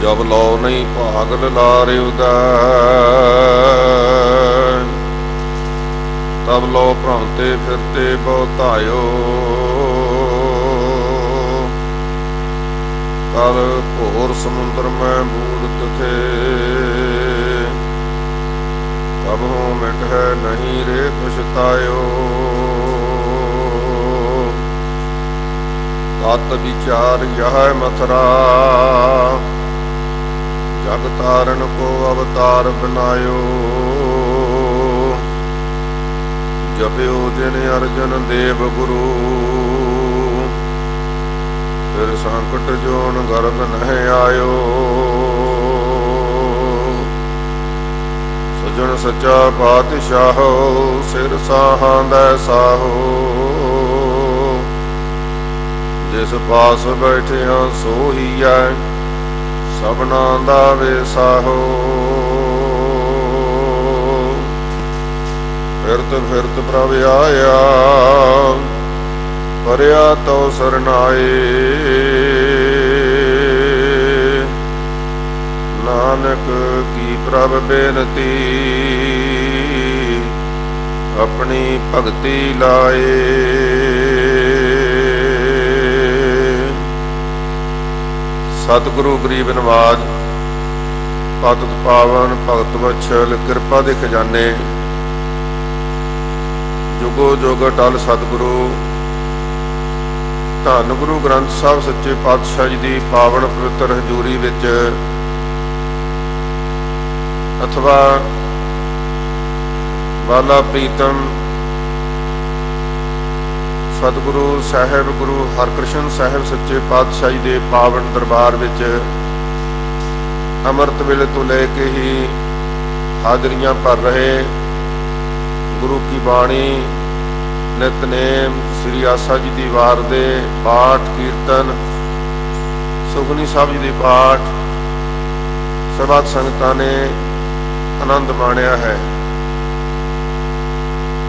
जब लो नहीं भाग लारे उदय, तब लो भ्रमते फिरते बहुतायो। कल घोर समुद्र में बूढ़ थे, तब हूँ मिट है नहीं रे पछतायो। तत विचार यह मथुरा, जग तारण को अवतार बनायो। जप्यो जिन अर्जन देव गुरु, फिर संकट जोन गर्भ नहीं आयो। सजन सच्चा पातशाहो, सिर साहांदै साहो। जिस पास बैठे हाँ सो ही है, सबना दा वेसाहो। फिरत फिरत प्रभ आया, परया तो सरनाए। नानक की प्रभ बेनती, अपनी भगति लाए। सतगुरु गरीब नवाज, पतित पावन भगत वत्सल, कृपा दे खजाने, जुगो जुग अटल सतगुरु धन गुरु ग्रंथ साहब सच्चे पातशाह जी की पावन पवित्र हजूरी विच अथवा बाला प्रीतम सतगुरु साहिब गुरु हरकृष्ण साहिब सच्चे पातशाह जी के पावन दरबार विच अमृत वेले तो लैके ही हाजरियां भर रहे गुरु की बाणी, नितनेम, श्री आसा जी की वार दे पाठ कीर्तन, सुखनी साहब जी के पाठ सर्वत संगतां ने आनंद माणिया है।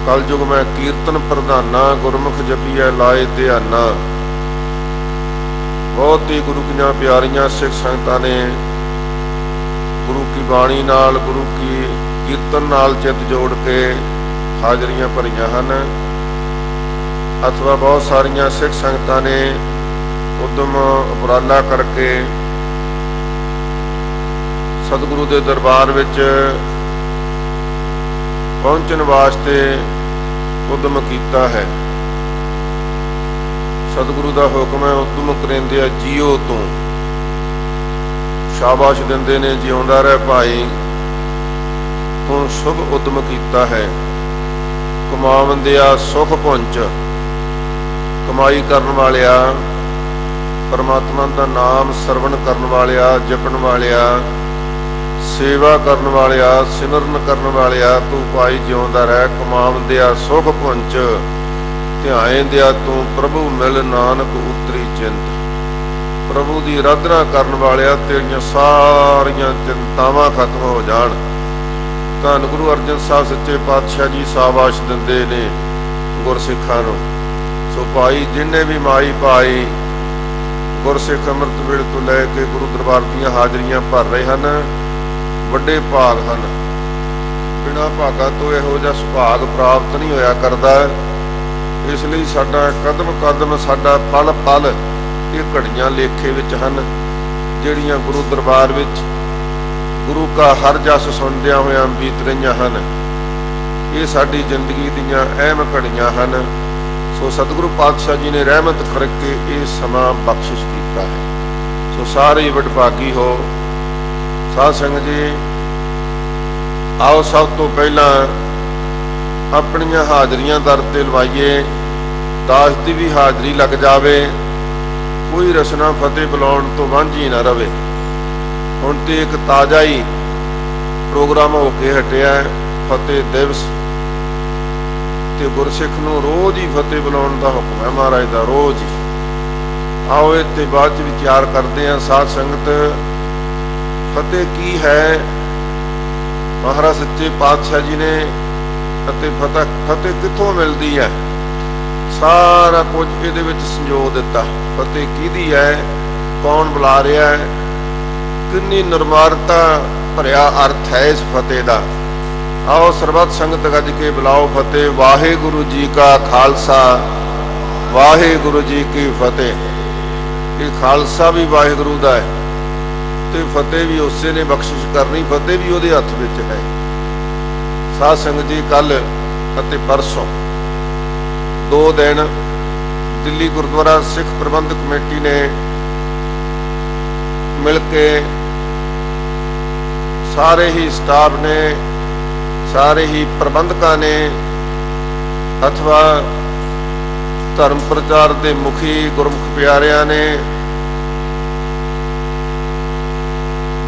कल युग में कीर्तन प्रधाना, गुरमुख जपीए लाए ध्याना। बहुत ही गुरु की प्यारियां सिख संगतां ने गुरु की बाणी नाल, गुरु की कीर्तन नाल चित जोड़ के हाजरियां भरियां हन। अथवा बहुत सारिया सिख संगतां ने उद्यम उपराला करके सतगुरु के दरबार विच पहुंचण वास्ते उद्यम किया है। सतगुरु का हुक्म है, उद्यम करेंदे जियो तू। शाबाश दिंदे ने, जिउंदा रह भाई, तू शुभ उद्यम किया है। कमावंदिया सुख पुंच, कमाई करन वालिया, परमात्मा का नाम सरवण करन वालिया, जपण वालिया, सेवा करन वालिया, सिमरन करन वालिया, तू भाई जिउंदा रह। कमावंदिया सुख पुंच, ध्याएंदिया तू प्रभु मिल, नानक उतरी चिंत। प्रभु की आराधना करन वालिया, तेरियां सारियां चिंतावां खत्म हो जाण। धन गुरु अर्जन साहब सच्चे पातशाह जी शाबाश दिंदे ने गुरसिखां नूं। सो भाई जिन्हें भी माई पाई गुरसिख अमृत वेले तो लैके गुरु दरबार दीयां हाजरियां भर रहे हैं, वड्डे भाग हैं। बिना भागा तो इहो जिहा सुभाग प्राप्त नहीं होया करदा। इसलिए साडा कदम कदम, साडा पल पल ये घड़ियां लेखे विच हन, जिहड़ियां गुरु दरबार विच गुरु का हर जस सुनदियां होइयां बीत रहियां हन। ये साडी जिंदगी दीयां अहम घड़ियां हन। सो सतगुरु पातशाह जी ने रहमत करके ये समा बख्शिश किया है। सो सारे वडभागी हो। साध संगत जी, आओ सब तो पहला अपनियां हाजरियां दर ते लवाइए। दास की भी हाजरी लग जाए, कोई रसना फतेह बुलाउण तो वांझी ना रवे। हुण ते एक ताज़ा ही प्रोग्राम हो के हटिया फतेह दिवस, ते गुरसिख नूं रोज़ ही फतेह बुलाउण दा हुक्म है महाराज दा, रोज़ ही। आओ इत्ते बाद च विचार करते हैं। साध संगत, फतेह की है? महाराज सच्चे पातशाह जी ने फतेह कित्थों मिलती है, सारा कुछ ये संजो दिता। फतेह किहदी है, कौन बुला रहा है, किन्नी निर्माणता भरिया अर्थ है इस फतेह का। आओ सरबत संगत गज के बुलाओ फतेह। वाहिगुरु जी का खालसा वाहिगुरु जी की फतेह। ये खालसा भी वाहिगुरु का है तो फतेह भी उसे ने बख्शिश करनी, फतेह भी उसके हथ विच है। साध संगत जी कल ਅਤੇ परसों 2 दिन दिल्ली गुरुद्वारा सिख प्रबंधक कमेटी ने मिल के सारे ही स्टाफ ने, सारे ही प्रबंधकों ने अथवा धर्म प्रचार के मुखी गुरमुख प्यारियां ने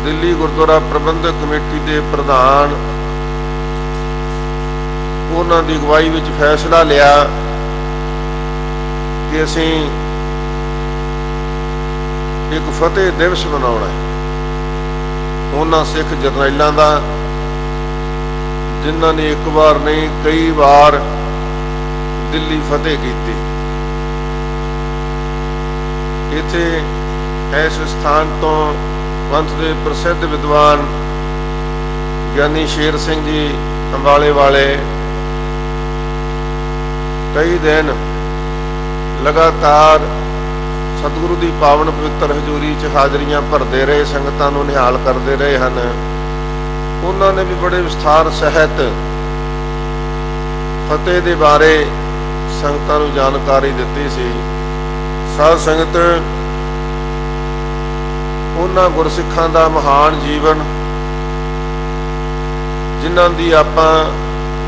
दिल्ली गुरुद्वारा प्रबंधक कमेटी के प्रधान उन्हां दी अगवाई विच फैसला लिया कि असीं एक फतेह दिवस मनाउणा है उन्हां सिख जरनैलां दा जिन्हां ने एक बार नहीं कई बार दिल्ली फतेह कीती। इत्थे इस स्थान तो पंथ के प्रसिद्ध विद्वान ज्ञानी शेर सिंह जी अंबाले वाले कई दिन लगातार सतगुरु की पावन पवित्र हजूरी च हाजरियां भरते रहे, संगतां नूं निहाल करते रहे हैं। उन्होंने भी बड़े विस्तार सहित फतेह के बारे संगतां नूं जानकारी दी सी। साध संगत उन्हां गुरसिखां दा महान जीवन जिन्हां दी आपां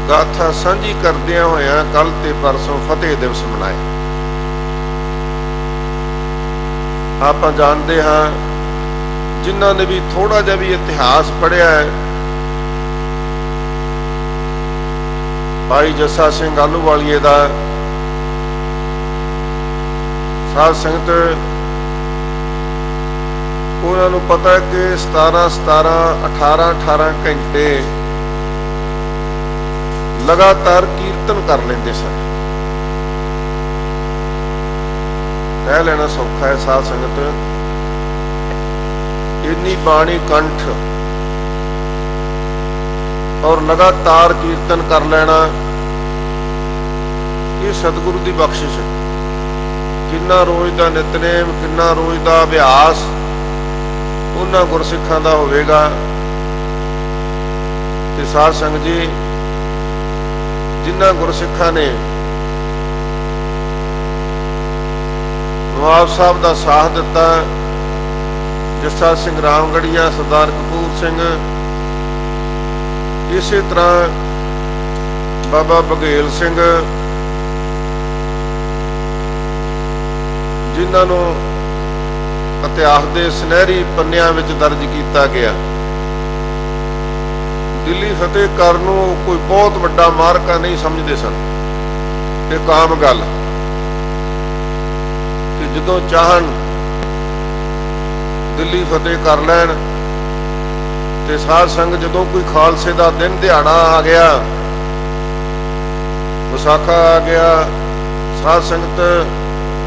गाथा सांझी करदियां होइयां कल ते परसों फतेह दिवस मनाए। आपां जानते हाँ जिन्हां ने भी थोड़ा जिहा भी इतिहास पढ़िया है, भाई जस्सा सिंह आलूवालिए दा साध संगत उन्हां नूं पता है कि 18 घंटे लगातार कीर्तन कर लेंदे सन। कह लेना सौखा है साध संगत, इन्नी बाणी कंठ और लगातार कीर्तन कर लेना ये सतगुरु की बख्शिश है। किन्ना रोज का नितनेम किन्ना रोज का अभ्यास उन्हां गुरसिखां दा होवेगा। ते साध संगत जी जिन्हां गुरसिखां ने नवाब साहब का साथ दिता, जस्सा सिंह रामगढ़िया, सरदार कपूर सिंह, इसे तरह बाबा बघेल सिंह, जिन्हों इतिहास के सुनहरी पन्नियां विच दर्ज किया गया। दिल्ली फतेह करन नूं कोई बहुत वड्डा मार्का नहीं समझते सन। एक आम गल कि जदों चाहन दिल्ली फतेह कर लैन ते साध संग जदों कोई खालसे का दिन दिहाड़ा आ गया, विसाखा आ गया, साध संगत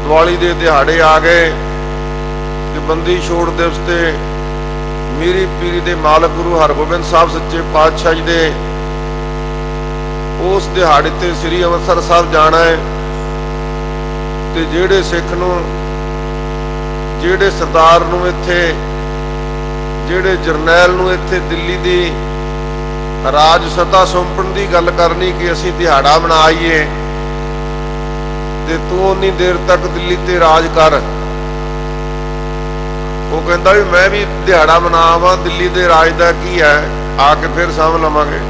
दिवाली के दिहाड़े आ गए कि बंदी छोड़ दिवस ते मेरी पीरी दे मालक गुरु हरगोबिंद साहब सच्चे पातशाह जी दे उस दिहाड़े ते श्री अमृतसर साहब जाना है। ते जेड़े सिख नूं जेड़े सरदार नूं इत्थे जेड़े जरनैल नूं इत्थे दिल्ली दी राज सत्ता सौंपण की गल करनी कि असीं दिहाड़ा मना आईए ते तूं उन्नी देर तक दिल्ली ते राज कर। वो कहता भी मैं भी दिहाड़ा मनावा दिल्ली के राज का की है, आके फिर साम लवांगे।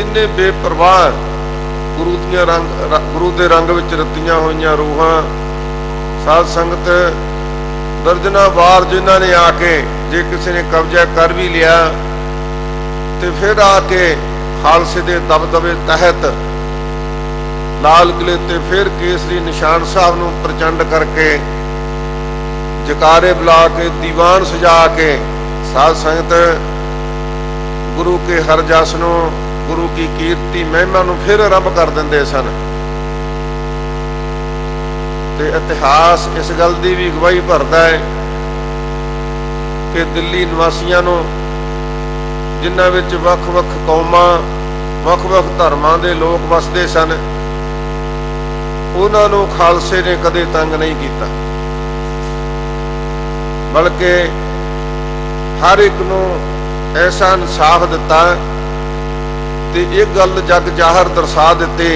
इन्ने बेपरवाह गुरु दियां गुरु के रंग विच रत्तियां होईयां रूहां साध संगत दर्जना वार जिन्हां ने आके जे किसी ने कब्जा कर भी लिया तो फिर आके खालसे के दबदबे तहत लाल किले ते फिर केसरी निशान साहब नूं प्रचंड करके जकारे बुला के दीवान सजा के साध संगत गुरु के हर जस नूं गुरु की कीर्ति महिमा नूं फिर आरंभ कर देंदे सन। ते इतिहास इस गल की भी गवाही भरदा है कि दिल्ली निवासियों नूं जिन्हां विच वख-वख कौमां वख-वख धर्मां दे लोग वसदे सन, उन्हां नूं खालसे ने कदे तंग नहीं कीता, बल्कि हर एक नूं ऐसा इंसाफ दिता ते एक गल जग जाहर दर्शा दिती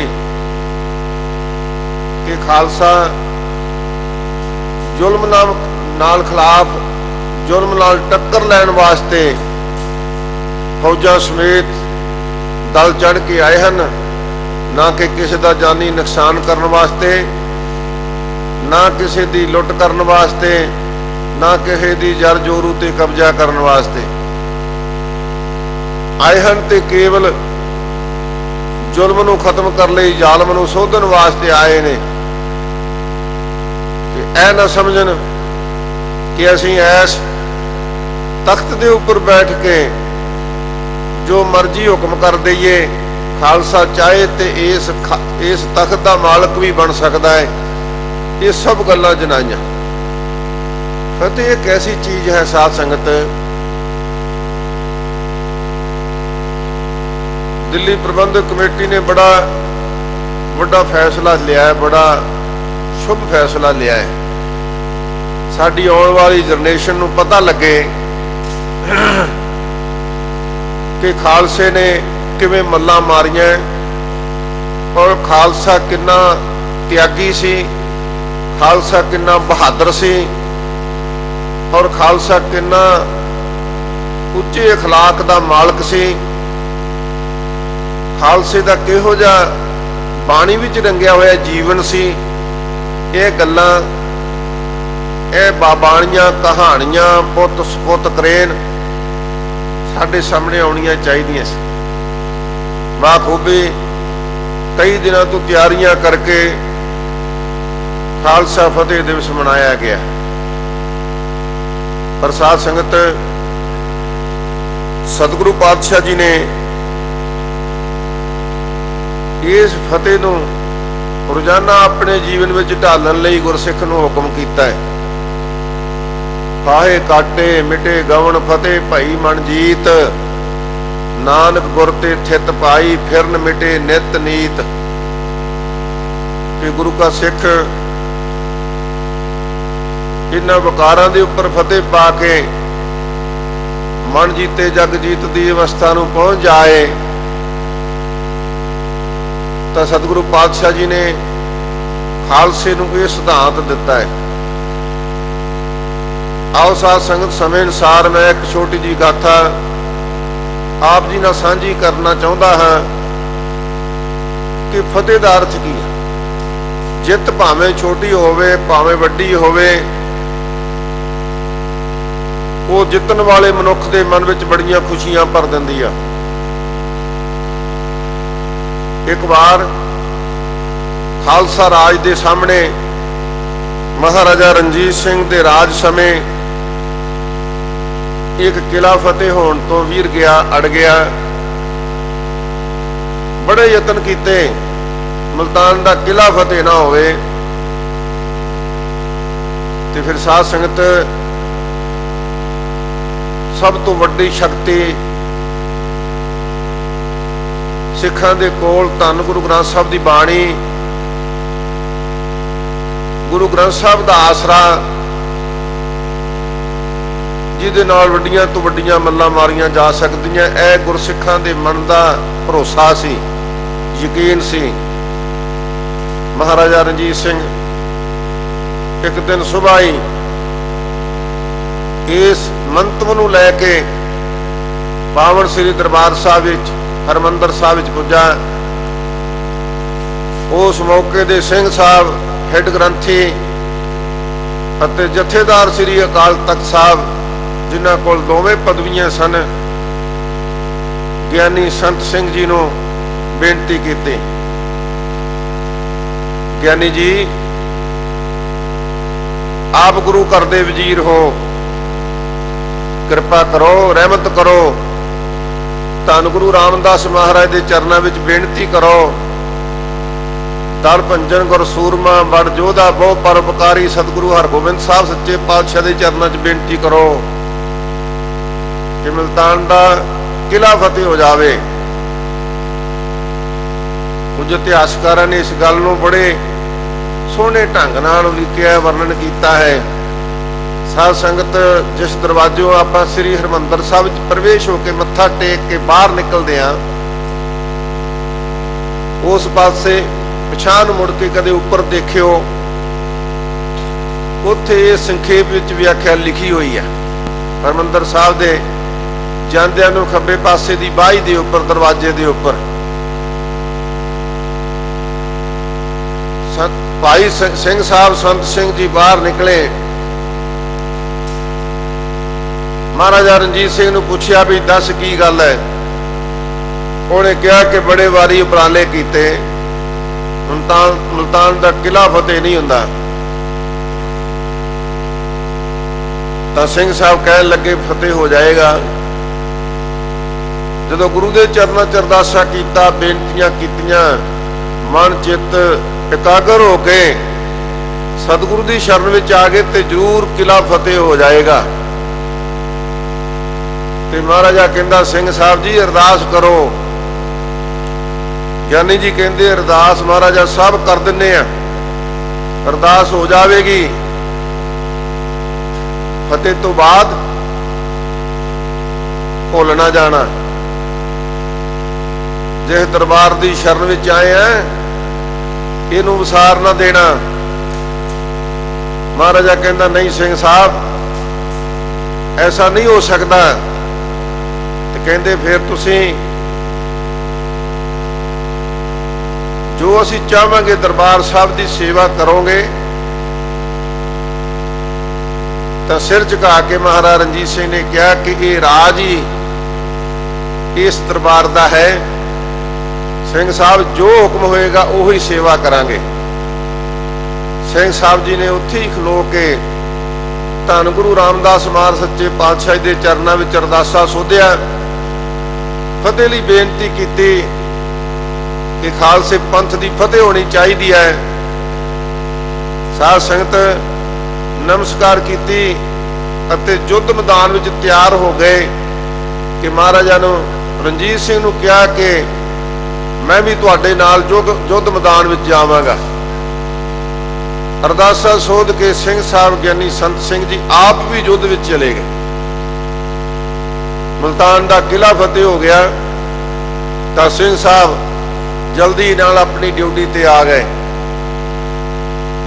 कि खालसा जुल्म नाल खिलाफ जुल्म नाल टक्कर लैण वास्ते फौजां समेत दल चढ़ के आए हैं, ना कि किसी का जानी नुकसान करने वास्ते, ना किसी की लुट करने वास्ते, ना किसी की जर जोरू ते कब्जा करने वास्ते आए हैं, ते केवल जुल्म नूं खत्म कर लई जालम नूं सोधन वास्ते आए ने। ऐ ना समझन कि असीं ऐस तख्त दे उपर बैठ के जो मर्जी हुक्म कर दईए, खालसा चाहे तो इस तख्त का मालक भी बन सकता है। ये सब गल्लां जनाइयां। फतेह एक ऐसी चीज है साध संगत, दिल्ली प्रबंधक कमेटी ने बड़ा बड़ा फैसला लिया है, बड़ा शुभ फैसला लिया है। साडी आने वाली जनरेशन नूं पता लगे कि खालसे ने किवें मल्लां मारियां और खालसा कितना त्यागी सी, खालसा कितना बहादुर सी और खालसा कितना उच्चे अखलाक दा मालक सी। खालसे दा किहो जिहा बाणी विच रंगिया होया जीवन सी। ये गल्लां ये बाबाणियां कहानियां पुत सपुत करेन साडे सामने आउणियां चाहीदियां सी। बाखूबी कई दिनों तो तैयारियां करके खालसा फतेह दिवस मनाया गया। पर साध संगत सतगुरु पातशाह जी ने इस फतेह नूं रोजाना अपने जीवन में ढालण लई गुरसिख नूं हुक्म कीता है। काहे काटे मिटे गवन फतेह भई मनजीत, नानक गुर ते थित पाई फिरन मिटे नित नीत। कि गुरु का सिख इन्हां वकारां दे उपर फतेह पा के मन जीते जग जीत दी अवस्था नूं पहुंच जाए तो सतगुरु पातशाह जी ने खालसे नूं यह सिद्धांत दिता है। आओ साध संगत समय अनुसार मैं एक छोटी जी गाथा आप जी नाल सांझी करना चाहुंदा हां कि फतेह दा अर्थ की है। जित भावें छोटी होवे भावें वड्डी होवे, वो जितन वाले मनुख दे मन विच बड़ियां खुशियां भर दिंदी आ। एक बार खालसा राज दे सामने महाराजा रणजीत सिंह दे राज समय एक किला फतेह होने तो वीर गया अड़ गया। बड़े यतन किते मुल्तान का किला फतेह ना होवे। ते फिर साध संगत सब तो वड्डी शक्ति सिखां दे कोल धन गुरु ग्रंथ साहब की बाणी, गुरु ग्रंथ साहब का आसरा, जिहदे नाल वड्डियां तो वड्डियां मल्लां मारियां जा सकदियां। ऐ गुरसिखां दे मन का भरोसा सी, यकीन सी। महाराजा रणजीत सिंह एक दिन सुबह ही इस मंतव नूं लैके पावन श्री दरबार साहब विच हरमंदर साहब विच पुजा। उस मौके दे सिंह साहब हेड ग्रंथी अते जथेदार श्री अकाल तख्त साहब जिन्हां कोल दोवें पदवियां सन, ज्ञानी संत सिंह जी नूं बेनती की, ज्ञानी जी आप गुरु घर दे वजीर हो, कृपा करो रहमत करो, धन गुरु रामदास महाराज के चरणों में बेनती करो। दल भंजन गुर सूरमा बड़ जोधा बहु परोपकारी सतगुरु हरगोबिंद साहब सच्चे पातशाह के चरणों में बेनती करो कि मुल्तान का किला फतेह हो जाए। कुछ इतिहासकारों ने इस गल नूं बड़े सोहने ढंग नाल लिखिया वर्णन किया है। साध संगत जिस दरवाजों आप श्री हरमंदर साहिब प्रवेश होकर मत्था टेक के बाहर निकलते हैं, उस पासे पछाण मुड़ के कदे ऊपर देखियो, उत्थे संखेप विच व्याख्या लिखी हुई है। हरमंदर साहिब दे जांदियां नूं खब्बे पासे दी बाही दे उपर दरवाजे दे उपर भाई सिंह साहब संत सिंह जी बाहर निकले। महाराजा रणजीत सिंह नूं पुछया भी दस की गल है। उन्हें कहा कि बड़े वारी उपराले कीते, मुल्तान का किला फतेह नहीं हुंदा। तो सिंह साहब कह लगे फतेह हो जाएगा। जो गुरु के चरणों च अरदासा कीता, बेनतियां कीतियां, मन चित एकागर होके सतगुरु की शरण में आ गए तो जरूर किला फतेह हो जाएगा। तो महाराजा कहता सिंह साहब जी अरदास करो। ज्ञानी जी कहते अरदास महाराजा साहब कर दिने, अरदास हो जाएगी। फतेह तो बाद भुल ना जाना। जिस दरबार की शरण में आए हैं इनू विसार ना देना। महाराजा कहता नहीं सिंह साहब ऐसा नहीं हो सकता। तो कहते फिर तुसी जो असी चाहांगे दरबार साहब की सेवा करोगे। तो सिर झुका के महाराजा रणजीत सिंह ने कहा कि यह राज ही इस दरबार का है। सिंह साहब जो हुक्म होएगा उही सेवा करांगे। सिंह साहब जी ने उत्थे ही खलो के धन गुरु रामदास महाराज सच्चे पातशाह के चरणों में अरदासा सोधिया, फतेह लई बेनती की कि खालसे पंथ की फतेह होनी चाहिए है। साध संगत नमस्कार की अते युद्ध मैदान में तैयार हो गए कि महाराजा नूं रणजीत सिंह नूं कहा कि मैं भी तुहाडे नाल युद्ध मैदान में जावांगा। अरदासा सोध के सिंह साहब ज्ञानी संत सिंह जी आप भी युद्ध में चले गए। मुल्तान का किला फतेह हो गया। तो सिंह साहब जल्दी नाल अपनी ड्यूटी ते आ गए।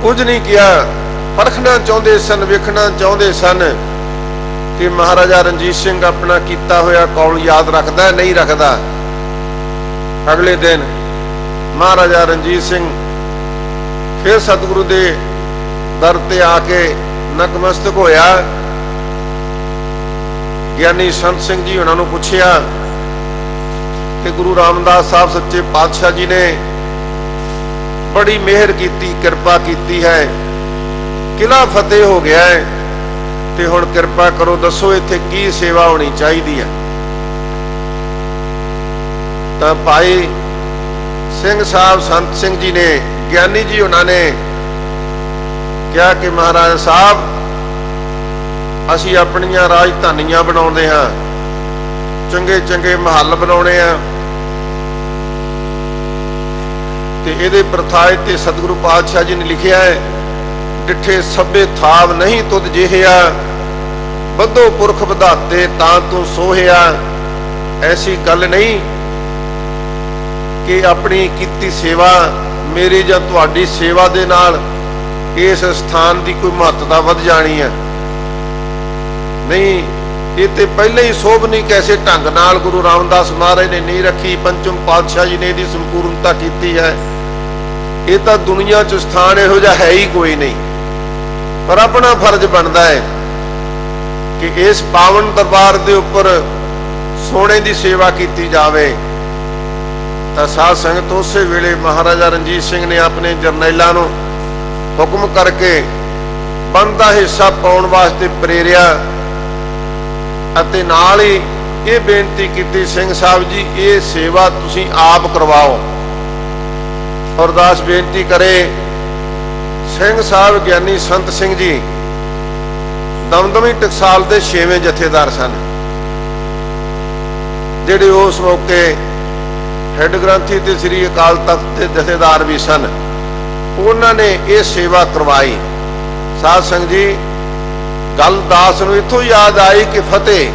कुछ नहीं किया, परखना चाहते सन, वेखना चाहते सन कि महाराजा रणजीत सिंह अपना किया होया कौल याद रखता नहीं रखता। अगले दिन महाराजा रणजीत सिंह फिर सतगुरु के दर ते आके नतमस्तक होया। ज्ञानी संत सिंह जी उन्होंने पूछया कि गुरु रामदास साहब सच्चे पातशाह जी ने बड़ी मेहर की, कृपा की है, किला फतेह हो गया है, तो हुण कृपा करो दसो इत्थे की सेवा होनी चाहिए है। तो भाई सिंह साहब संत सिंह जी ने ज्ञानी जी उन्होंने कहा कि महाराज साहब असी अपनियां राजधानियां बनाउंदे हां, चंगे चंगे महल बनाउणे आ, ते इहदे प्रथाए ते सतगुरु पातशाह जी ने लिखिया है डिठे सभे थाव नहीं तुद जिहिया, बद्धो पुरख विधाते तां तू सोहिया। ऐसी गल नहीं कि अपनी कीती सेवा मेरी जां तुहाडी सेवा दे नाल इस स्थान की कोई महत्ता वध जानी है। नहीं, ये तो पहले ही शोभ नहीं कैसे ढंग नाल गुरु रामदास महाराज ने नहीं रखी, पंचम पातशाह जी ने इसकी संपूर्णता की है। ये तो दुनिया च स्थान इहो जिहा है ही कोई नहीं, पर अपना फर्ज बनता है कि इस पावन दरबार के उपर सोने की सेवा की जाए। तो साध संगत उस वेले महाराजा रणजीत सिंह ने अपने जरनैलों नूं हुक्म करके बनता हिस्सा पाउण वास्ते प्रेरिया अते नाल ही ये बेनती की सिंह साहब जी ये सेवा तुसीं आप करवाओ। अरदास बेनती करे सिंह साहब ज्ञानी संत सिंह जी दमदमी टकसाल के 6वें जथेदार सन। ਜਿਹੜੇ ਉਸ ਮੌਕੇ ਹੈੱਡ ਗ੍ਰੰਥੀ ਤੇ ਸ੍ਰੀ ਅਕਾਲ ਤਖਤ ਦੇ ਜਥੇਦਾਰ ਵੀ ਸਨ, ਉਹਨਾਂ ਨੇ ਇਹ ਸੇਵਾ ਕਰਵਾਈ। ਸਾਧ ਸੰਗਤ ਜੀ, ਗੱਲ ਦਾਸ ਨੂੰ ਇੱਥੋਂ ਯਾਦ ਆਈ ਕਿ ਫਤਿਹ,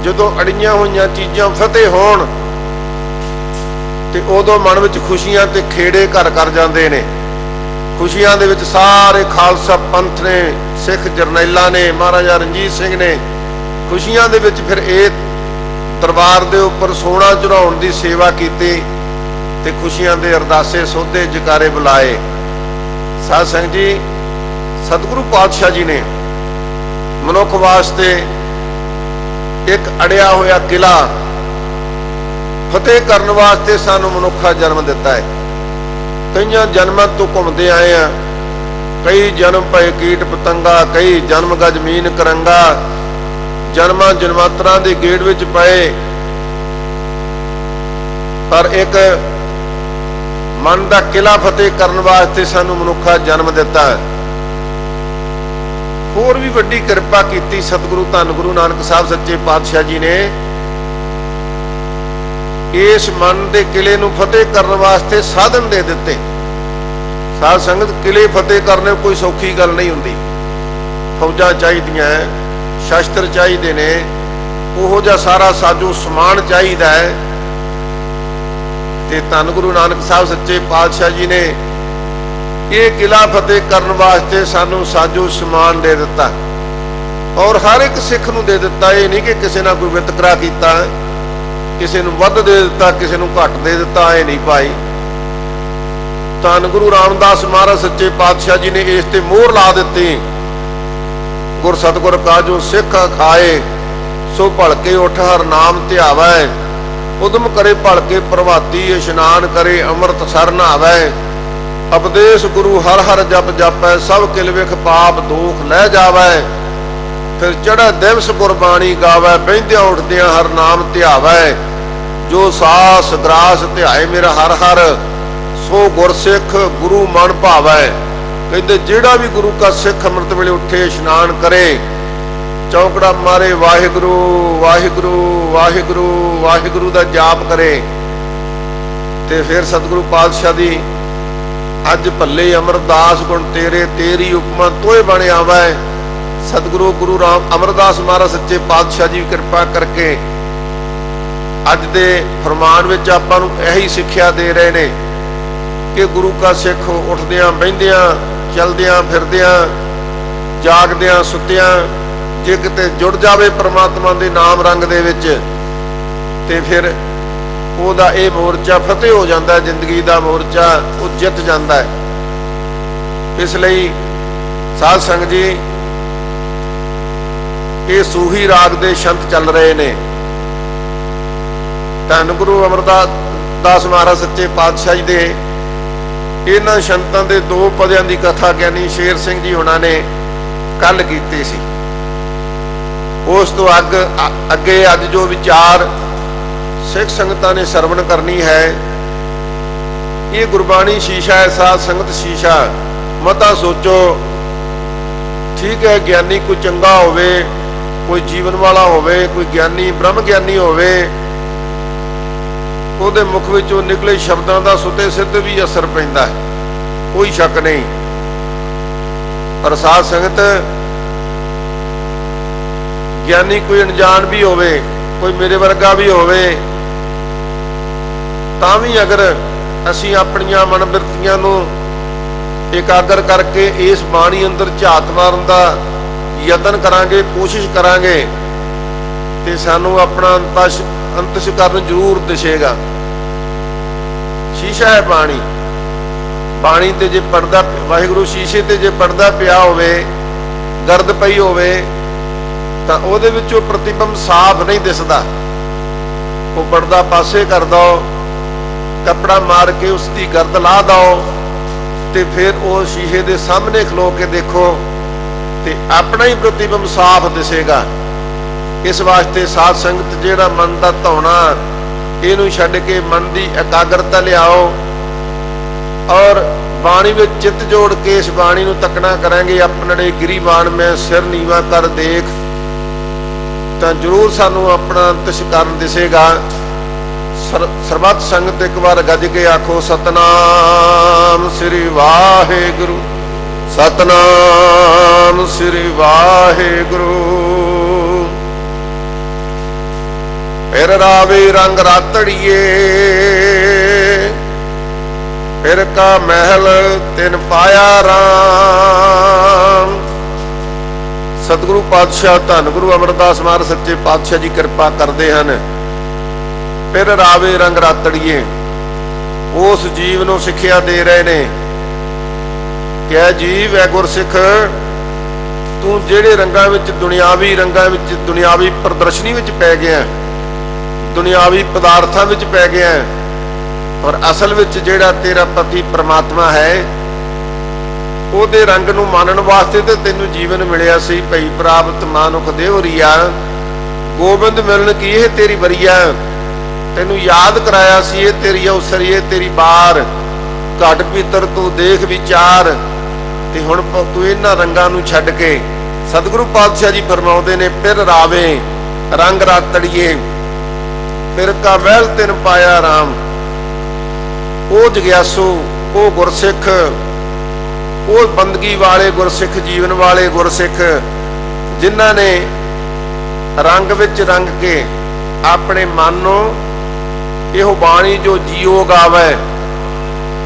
ਜਦੋਂ ਅੜੀਆਂ ਹੋਈਆਂ ਚੀਜ਼ਾਂ ਫਤਿਹ ਹੋਣ ਤੇ ਉਦੋਂ ਮਨ ਵਿੱਚ ਖੁਸ਼ੀਆਂ ਤੇ ਖੇੜੇ ਘਰ ਕਰ ਜਾਂਦੇ ਨੇ। ਖੁਸ਼ੀਆਂ ਦੇ ਵਿੱਚ ਸਾਰੇ ਖਾਲਸਾ ਪੰਥ ਨੇ, ਸਿੱਖ ਜਰਨੈਲਾਂ ਨੇ, ਮਹਾਰਾਜਾ ਰਣਜੀਤ ਸਿੰਘ ਨੇ ਖੁਸ਼ੀਆਂ ਦੇ ਵਿੱਚ ਫਿਰ ਇਹ ਦਰਬਾਰ ਦੇ ਉੱਪਰ ਸੋਨਾ ਚੜਾਉਣ ਦੀ ਸੇਵਾ ਕੀਤੀ ਤੇ ਖੁਸ਼ੀਆਂ ਦੇ ਅਰਦਾਸੇ ਸੋਧੇ ਜਕਾਰੇ ਬੁਲਾਏ। ਸਾਧ ਸੰਗਤ ਜੀ, ਸਤਿਗੁਰੂ ਪਾਤਸ਼ਾਹ ਜੀ ਨੇ ਮਨੁੱਖ ਵਾਸਤੇ ਇੱਕ ਅੜਿਆ ਹੋਇਆ ਕਿਲਾ ਫਤਿਹ ਕਰਨ ਵਾਸਤੇ ਸਾਨੂੰ ਮਨੁੱਖਾ ਜਨਮ ਦਿੱਤਾ ਹੈ। ਕਈਆਂ ਜਨਮਾਂ ਤੋਂ ਘੁੰਮਦੇ ਆਏ ਆ, ਕਈ ਜਨਮ ਪਏ ਕੀਟ ਪਤੰਗਾ, ਕਈ ਜਨਮ ਗਾ ਜ਼ਮੀਨ ਕਰੰਗਾ, ਜਨਮਾਂ ਜਨਮਾਂਤਰਾਂ ਦੇ ਗੇੜ ਵਿੱਚ ਪਏ, ਪਰ ਇੱਕ ਮਨ ਦਾ ਕਿਲਾ ਫਤਿਹ ਕਰਨ ਵਾਸਤੇ ਸਾਨੂੰ ਮਨੁੱਖਾ ਜਨਮ ਦਿੱਤਾ ਹੈ। ਹੋਰ ਵੀ ਵੱਡੀ ਕਿਰਪਾ ਕੀਤੀ ਸਤਿਗੁਰੂ ਧੰਨ ਗੁਰੂ ਨਾਨਕ ਸਾਹਿਬ ਸੱਚੇ ਪਾਤਸ਼ਾਹ ਜੀ ਨੇ। ਇਸ ਮਨ ਦੇ ਕਿਲੇ ਨੂੰ ਫਤਿਹ ਕਰਨ ਵਾਸਤੇ ਸਾਧਨ ਦੇ ਦਿੱਤੇ। ਸਾਧ ਸੰਗਤ, ਕਿਲੇ ਫਤਿਹ ਕਰਨੇ ਕੋਈ ਸੌਖੀ ਗੱਲ ਨਹੀਂ ਹੁੰਦੀ। ਫੌਜਾਂ ਚਾਹੀਦੀਆਂ, ਸ਼ਸਤਰ ਚਾਹੀਦੇ ਨੇ, ਉਹੋ ਜਿਹਾ ਸਾਰਾ ਸਾਜੋ ਸਮਾਨ ਚਾਹੀਦਾ ਹੈ। ਤੇ ਧੰਨ ਗੁਰੂ ਨਾਨਕ ਸਾਹਿਬ ਸੱਚੇ ਪਾਤਸ਼ਾਹ ਜੀ ਨੇ ਇਹ ਕਿਲਾ ਫਤਿਹ ਕਰਨ ਵਾਸਤੇ ਸਾਨੂੰ ਸਾਜੋ ਸਮਾਨ ਦੇ ਦਿੱਤਾ ਔਰ ਹਰ ਇੱਕ ਸਿੱਖ ਨੂੰ ਦੇ ਦਿੱਤਾ। ਇਹ ਨਹੀਂ ਕਿ ਕਿਸੇ ਨਾਲ ਕੋਈ ਵਿਤਕਰਾ ਕੀਤਾ, ਕਿਸੇ ਨੂੰ ਵੱਧ ਦੇ ਦਿੱਤਾ, ਕਿਸੇ ਨੂੰ ਘੱਟ ਦੇ ਦਿੱਤਾ, ਇਹ ਨਹੀਂ ਭਾਈ। ਧੰਨ ਗੁਰੂ ਰਾਮਦਾਸ ਮਹਾਰਾਜ ਸੱਚੇ ਪਾਤਸ਼ਾਹ ਜੀ ਨੇ ਇਸ ਤੇ ਮੋਹਰ ਲਾ ਦਿੱਤੀ। ਗੁਰ ਸਤਿਗੁਰ ਕਾਜੋ ਸਿੱਖ ਖਾਏ, ਸੋ ਭਲਕੇ ਉੱਠ ਹਰ ਨਾਮ ਧਿਆਵੈ, ਉਦਮ ਕਰੇ ਭਲਕੇ ਪ੍ਰਭਾਤੀ, ਇਸ਼ਨਾਨ ਕਰੇ ਅੰਮ੍ਰਿਤ ਸਰ ਨਹਾਵੈ, ਉਪਦੇਸ਼ ਗੁਰੂ ਹਰ ਹਰ ਜਪ ਜਾਪੈ, ਸਭ ਕਿਲ ਵਿਖ ਪਾਪ ਦੋਖ ਲੈ ਜਾਵੈ, ਫਿਰ ਚੜ੍ਹੈ ਦਿਵਸ ਗੁਰਬਾਣੀ ਗਾਵੈ, ਬਹਿੰਦਿਆਂ ਉੱਠਦਿਆਂ ਹਰ ਨਾਮ ਧਿਆਵੈ, ਜੋ ਸਾਸ ਗਰਾਸ ਧਿਆਏ ਮੇਰਾ ਹਰ ਹਰ, ਸੋ ਗੁਰਸਿੱਖ ਗੁਰੂ ਮਨ ਭਾਵੈ। ਕਹਿੰਦੇ ਜਿਹੜਾ ਵੀ ਗੁਰੂ ਕਾ ਸਿੱਖ ਅੰਮ੍ਰਿਤ ਵੇਲੇ ਉੱਠੇ, ਇਸ਼ਨਾਨ ਕਰੇ, ਚੌਕੜਾ ਮਾਰੇ, ਵਾਹਿਗੁਰੂ ਵਾਹਿਗੁਰੂ ਵਾਹਿਗੁਰੂ ਵਾਹਿਗੁਰੂ ਦਾ ਜਾਪ ਕਰੇ, ਤੇ ਫਿਰ ਸਤਿਗੁਰੂ ਪਾਤਸ਼ਾਹ ਦੀ ਅੱਜ ਭੱਲੇ ਅਮਰਦਾਸ ਗੁਣ ਤੇਰੇ, ਤੇਰੀ ਉਪਮਾ ਤੋਏ ਬਣ ਆਵੈ। ਸਤਿਗੁਰੂ ਗੁਰੂ ਰਾਮ ਅਮਰਦਾਸ ਮਹਾਰਾਜ ਸੱਚੇ ਪਾਤਸ਼ਾਹ ਜੀ ਕਿਰਪਾ ਕਰਕੇ ਅੱਜ ਦੇ ਫਰਮਾਨ ਵਿੱਚ ਆਪਾਂ ਨੂੰ ਇਹੀ ਸਿੱਖਿਆ ਦੇ ਰਹੇ ਨੇ ਕਿ ਗੁਰੂ ਕਾ ਸਿੱਖ ਉੱਠਦਿਆਂ ਬਹਿੰਦਿਆਂ ਚਲਦਿਆਂ ਫਿਰਦਿਆਂ ਜਾਗਦਿਆਂ ਸੁੱਤਿਆਂ ਜੇ ਕਿਤੇ ਜੁੜ ਜਾਵੇ ਪ੍ਰਮਾਤਮਾ ਦੇ ਨਾਮ ਰੰਗ ਦੇ ਵਿੱਚ ਤੇ ਫਿਰ ਉਹਦਾ ਇਹ ਮੋਰਚਾ ਫਤਿਹ ਹੋ ਜਾਂਦਾ, ਜ਼ਿੰਦਗੀ ਦਾ ਮੋਰਚਾ ਉਹ ਜਿੱਤ ਜਾਂਦਾ ਹੈ। ਇਸ ਲਈ ਸਾਧ ਸੰਗਤ ਜੀ, ਇਹ ਸੂਹੀ ਰਾਗ ਦੇ ਸ਼ੰਤ ਚੱਲ ਰਹੇ ਨੇ। ਧੰਨ ਗੁਰੂ ਅਮਰਦਾਸ ਮਹਾਰਾਜ ਸੱਚੇ ਪਾਤਸ਼ਾਹ ਜੀ ਦੇ ਇਹਨਾਂ ਸ਼ੰਤਾਂ ਦੇ ਦੋ ਪਦਿਆਂ ਦੀ ਕਥਾ ਗਿਆਨੀ ਸ਼ੇਰ ਸਿੰਘ ਜੀ ਹੁਣਾਂ ਨੇ ਕੱਲ ਕੀਤੀ ਸੀ। ਉਸ ਤੋਂ ਅੱਗੇ ਅੱਜ ਜੋ ਵਿਚਾਰ ਸਿੱਖ ਸੰਗਤਾਂ ਨੇ ਸਰਵਣ ਕਰਨੀ ਹੈ, ਇਹ ਗੁਰਬਾਣੀ ਸ਼ੀਸ਼ਾ ਹੈ। ਸਾਧ ਸੰਗਤ ਸ਼ੀਸ਼ਾ ਮਤਾ ਸੋਚੋ। ਠੀਕ ਹੈ, ਗਿਆਨੀ ਕੋਈ ਚੰਗਾ ਹੋਵੇ, ਕੋਈ ਜੀਵਨ ਵਾਲਾ ਹੋਵੇ, ਕੋਈ ਗਿਆਨੀ ਬ੍ਰਹਮ ਗਿਆਨੀ ਹੋਵੇ, ਉਹਦੇ ਮੁਖ ਵਿੱਚੋਂ ਨਿਕਲੇ ਸ਼ਬਦਾਂ ਦਾ ਸੁਤੇ ਸਿੱਧ ਵੀ ਅਸਰ ਪੈਂਦਾ ਹੈ, ਕੋਈ ਸ਼ੱਕ ਨਹੀਂ। ਪਰ ਸਾਧ ਸੰਗਤ, ਗਿਆਨੀ ਕੋਈ ਅਣਜਾਣ ਵੀ ਹੋਵੇ, ਕੋਈ ਮੇਰੇ ਵਰਗਾ ਵੀ ਹੋਵੇ, ਤਾਂ ਵੀ ਅਗਰ ਅਸੀਂ ਆਪਣੀਆਂ ਮਨ ਬਿਰਤੀਆਂ ਨੂੰ ਇਕਾਗਰ ਕਰਕੇ ਇਸ ਬਾਣੀ ਅੰਦਰ ਝਾਤ ਮਾਰਨ ਦਾ ਯਤਨ ਕਰਾਂਗੇ, ਕੋਸ਼ਿਸ਼ ਕਰਾਂਗੇ, ਤੇ ਸਾਨੂੰ ਆਪਣਾ ਅੰਤਸ਼ਕਰਨ ਜ਼ਰੂਰ ਦਿਸੇਗਾ। ਸ਼ੀਸ਼ਾ ਹੈ ਬਾਣੀ। ਬਾਣੀ ਤੇ ਜੇ ਪਰਦਾ, ਵਾਹਿਗੁਰੂ ਸ਼ੀਸ਼ੇ ਤੇ ਜੇ ਪਰਦਾ ਪਿਆ ਹੋਵੇ, ਗਰਦ ਪਈ ਹੋਵੇ, ਤਾਂ ਉਹਦੇ ਵਿੱਚੋਂ ਪ੍ਰਤੀਬਿੰਬ ਸਾਫ਼ ਨਹੀਂ ਦਿਸਦਾ। ਉਹ ਪਰਦਾ ਪਾਸੇ ਕਰ ਦਿਓ, ਕੱਪੜਾ ਮਾਰ ਕੇ ਉਸ ਦੀ ਗਰਦ ਲਾ ਦਿਓ, ਤੇ ਫਿਰ ਉਹ ਸ਼ੀਸ਼ੇ ਦੇ ਸਾਹਮਣੇ ਖਲੋ ਕੇ ਦੇਖੋ ਤੇ ਆਪਣਾ ਹੀ ਪ੍ਰਤੀਬਿੰਬ ਸਾਫ਼ ਦਿਸੇਗਾ। ਇਸ ਵਾਸਤੇ ਸਾਧ ਸੰਗਤ, ਜਿਹੜਾ ਮਨ ਦਾ ਧੌਣਾ ਇਹਨੂੰ ਛੱਡ ਕੇ ਮਨ ਦੀ ਇਕਾਗਰਤਾ ਲਿਆਓ ਔਰ ਬਾਣੀ ਵਿੱਚ ਚਿੱਤ ਜੋੜ ਕੇ ਇਸ ਬਾਣੀ ਨੂੰ ਤੱਕਣਾ ਕਰਾਂਗੇ। ਆਪਣੇ ਗਿਰੀਬਾਨ ਮੈਂ ਸਿਰ ਨੀਵਾ ਕਰ ਦੇਖ, ਤਾਂ ਜ਼ਰੂਰ ਸਾਨੂੰ ਆਪਣਾ ਅੰਤਸ਼ਕਰਨ ਦਿਸੇਗਾ। ਸਰਬੱਤ ਸੰਗਤ ਇੱਕ ਵਾਰ ਗੱਜ ਕੇ ਆਖੋ ਸਤਨਾਮ ਸ੍ਰੀ ਵਾਹਿਗੁਰੂ, ਸਤਨਾਮ ਸ੍ਰੀ ਵਾਹਿਗੁਰੂ। ਫਿਰ ਰਾਵੇ ਰੰਗ ਰਾਤੜੀਏ, ਫਿਰ ਕਾ ਮਹਿਲ ਤਿਨ ਪਾਇਆ ਰਾਮ। ਸਤਿਗੁਰੂ ਪਾਤਸ਼ਾਹ ਧੰਨ ਗੁਰੂ ਅਮਰਦਾਸ ਮਹਾਰਾਜ ਸੱਚੇ ਪਾਤਸ਼ਾਹ ਜੀ ਕਿਰਪਾ ਕਰਦੇ ਹਨ। ਫਿਰ ਰਾਵੇ ਰੰਗ ਰਾਤੜੀਏ, ਉਸ ਜੀਵ ਨੂੰ ਸਿੱਖਿਆ ਦੇ ਰਹੇ ਨੇ ਕਿ ਐ ਜੀਵ ਐ ਗੁਰਸਿੱਖ, ਤੂੰ ਜਿਹੜੇ ਰੰਗਾਂ ਵਿੱਚ ਦੁਨਿਆਵੀ ਰੰਗਾਂ ਵਿੱਚ ਦੁਨਿਆਵੀ ਪ੍ਰਦਰਸ਼ਨੀ ਵਿੱਚ ਪੈ ਗਿਆ, ਦੁਨਿਆਵੀ ਪਦਾਰਥਾਂ ਵਿੱਚ ਪੈ ਗਿਆ, ਪਰ ਅਸਲ ਵਿੱਚ ਜਿਹੜਾ ਤੇਰਾ ਪਤੀ ਪ੍ਰਮਾਤਮਾ ਹੈ ਉਹਦੇ ਰੰਗ ਨੂੰ ਮਾਨਣ ਵਾਸਤੇ ਤੇ ਤੈਨੂੰ ਜੀਵਨ ਮਿਲਿਆ ਸੀ। ਭਈ ਪ੍ਰਾਪਤ ਮਾਨੁਖ ਦੇਵਰੀਆ, ਗੋਬਿੰਦ ਮਿਲਣ ਕੀ ਇਹ ਤੇਰੀ ਵਰੀਆ। ਤੈਨੂੰ ਯਾਦ ਕਰਾਇਆ ਸੀ ਇਹ ਤੇਰੀ ਅਵਸਰੀ, ਇਹ ਤੇਰੀ ਬਾਰ, ਘਟ ਭੀਤਰ ਤੂੰ ਦੇਖ ਵਿਚਾਰ। ਤੇ ਹੁਣ ਤੂੰ ਇਹਨਾਂ ਰੰਗਾਂ ਨੂੰ ਛੱਡ ਕੇ, ਸਤਿਗੁਰੂ ਪਾਤਸ਼ਾਹ ਜੀ ਫਰਮਾਉਂਦੇ ਨੇ, ਫਿਰ ਰਾਵੇ ਰੰਗ ਰਾਤੜੀਏ, ਫਿਰ ਕਾ ਮਹਿਲ ਤਿਨ ਪਾਇਆ ਰਾਮ। ਉਹ ਜਗਿਆਸੂ, ਉਹ ਗੁਰਸਿੱਖ, ਉਹ ਬੰਦਗੀ ਵਾਲੇ ਗੁਰਸਿੱਖ, ਜੀਵਨ ਵਾਲੇ ਗੁਰਸਿੱਖ, ਜਿਨ੍ਹਾਂ ਨੇ ਰੰਗ ਵਿੱਚ ਰੰਗ ਕੇ ਆਪਣੇ ਮਨ ਨੂੰ ਇਹੋ ਬਾਣੀ ਜੋ ਜੀਓ ਗਾਵੇ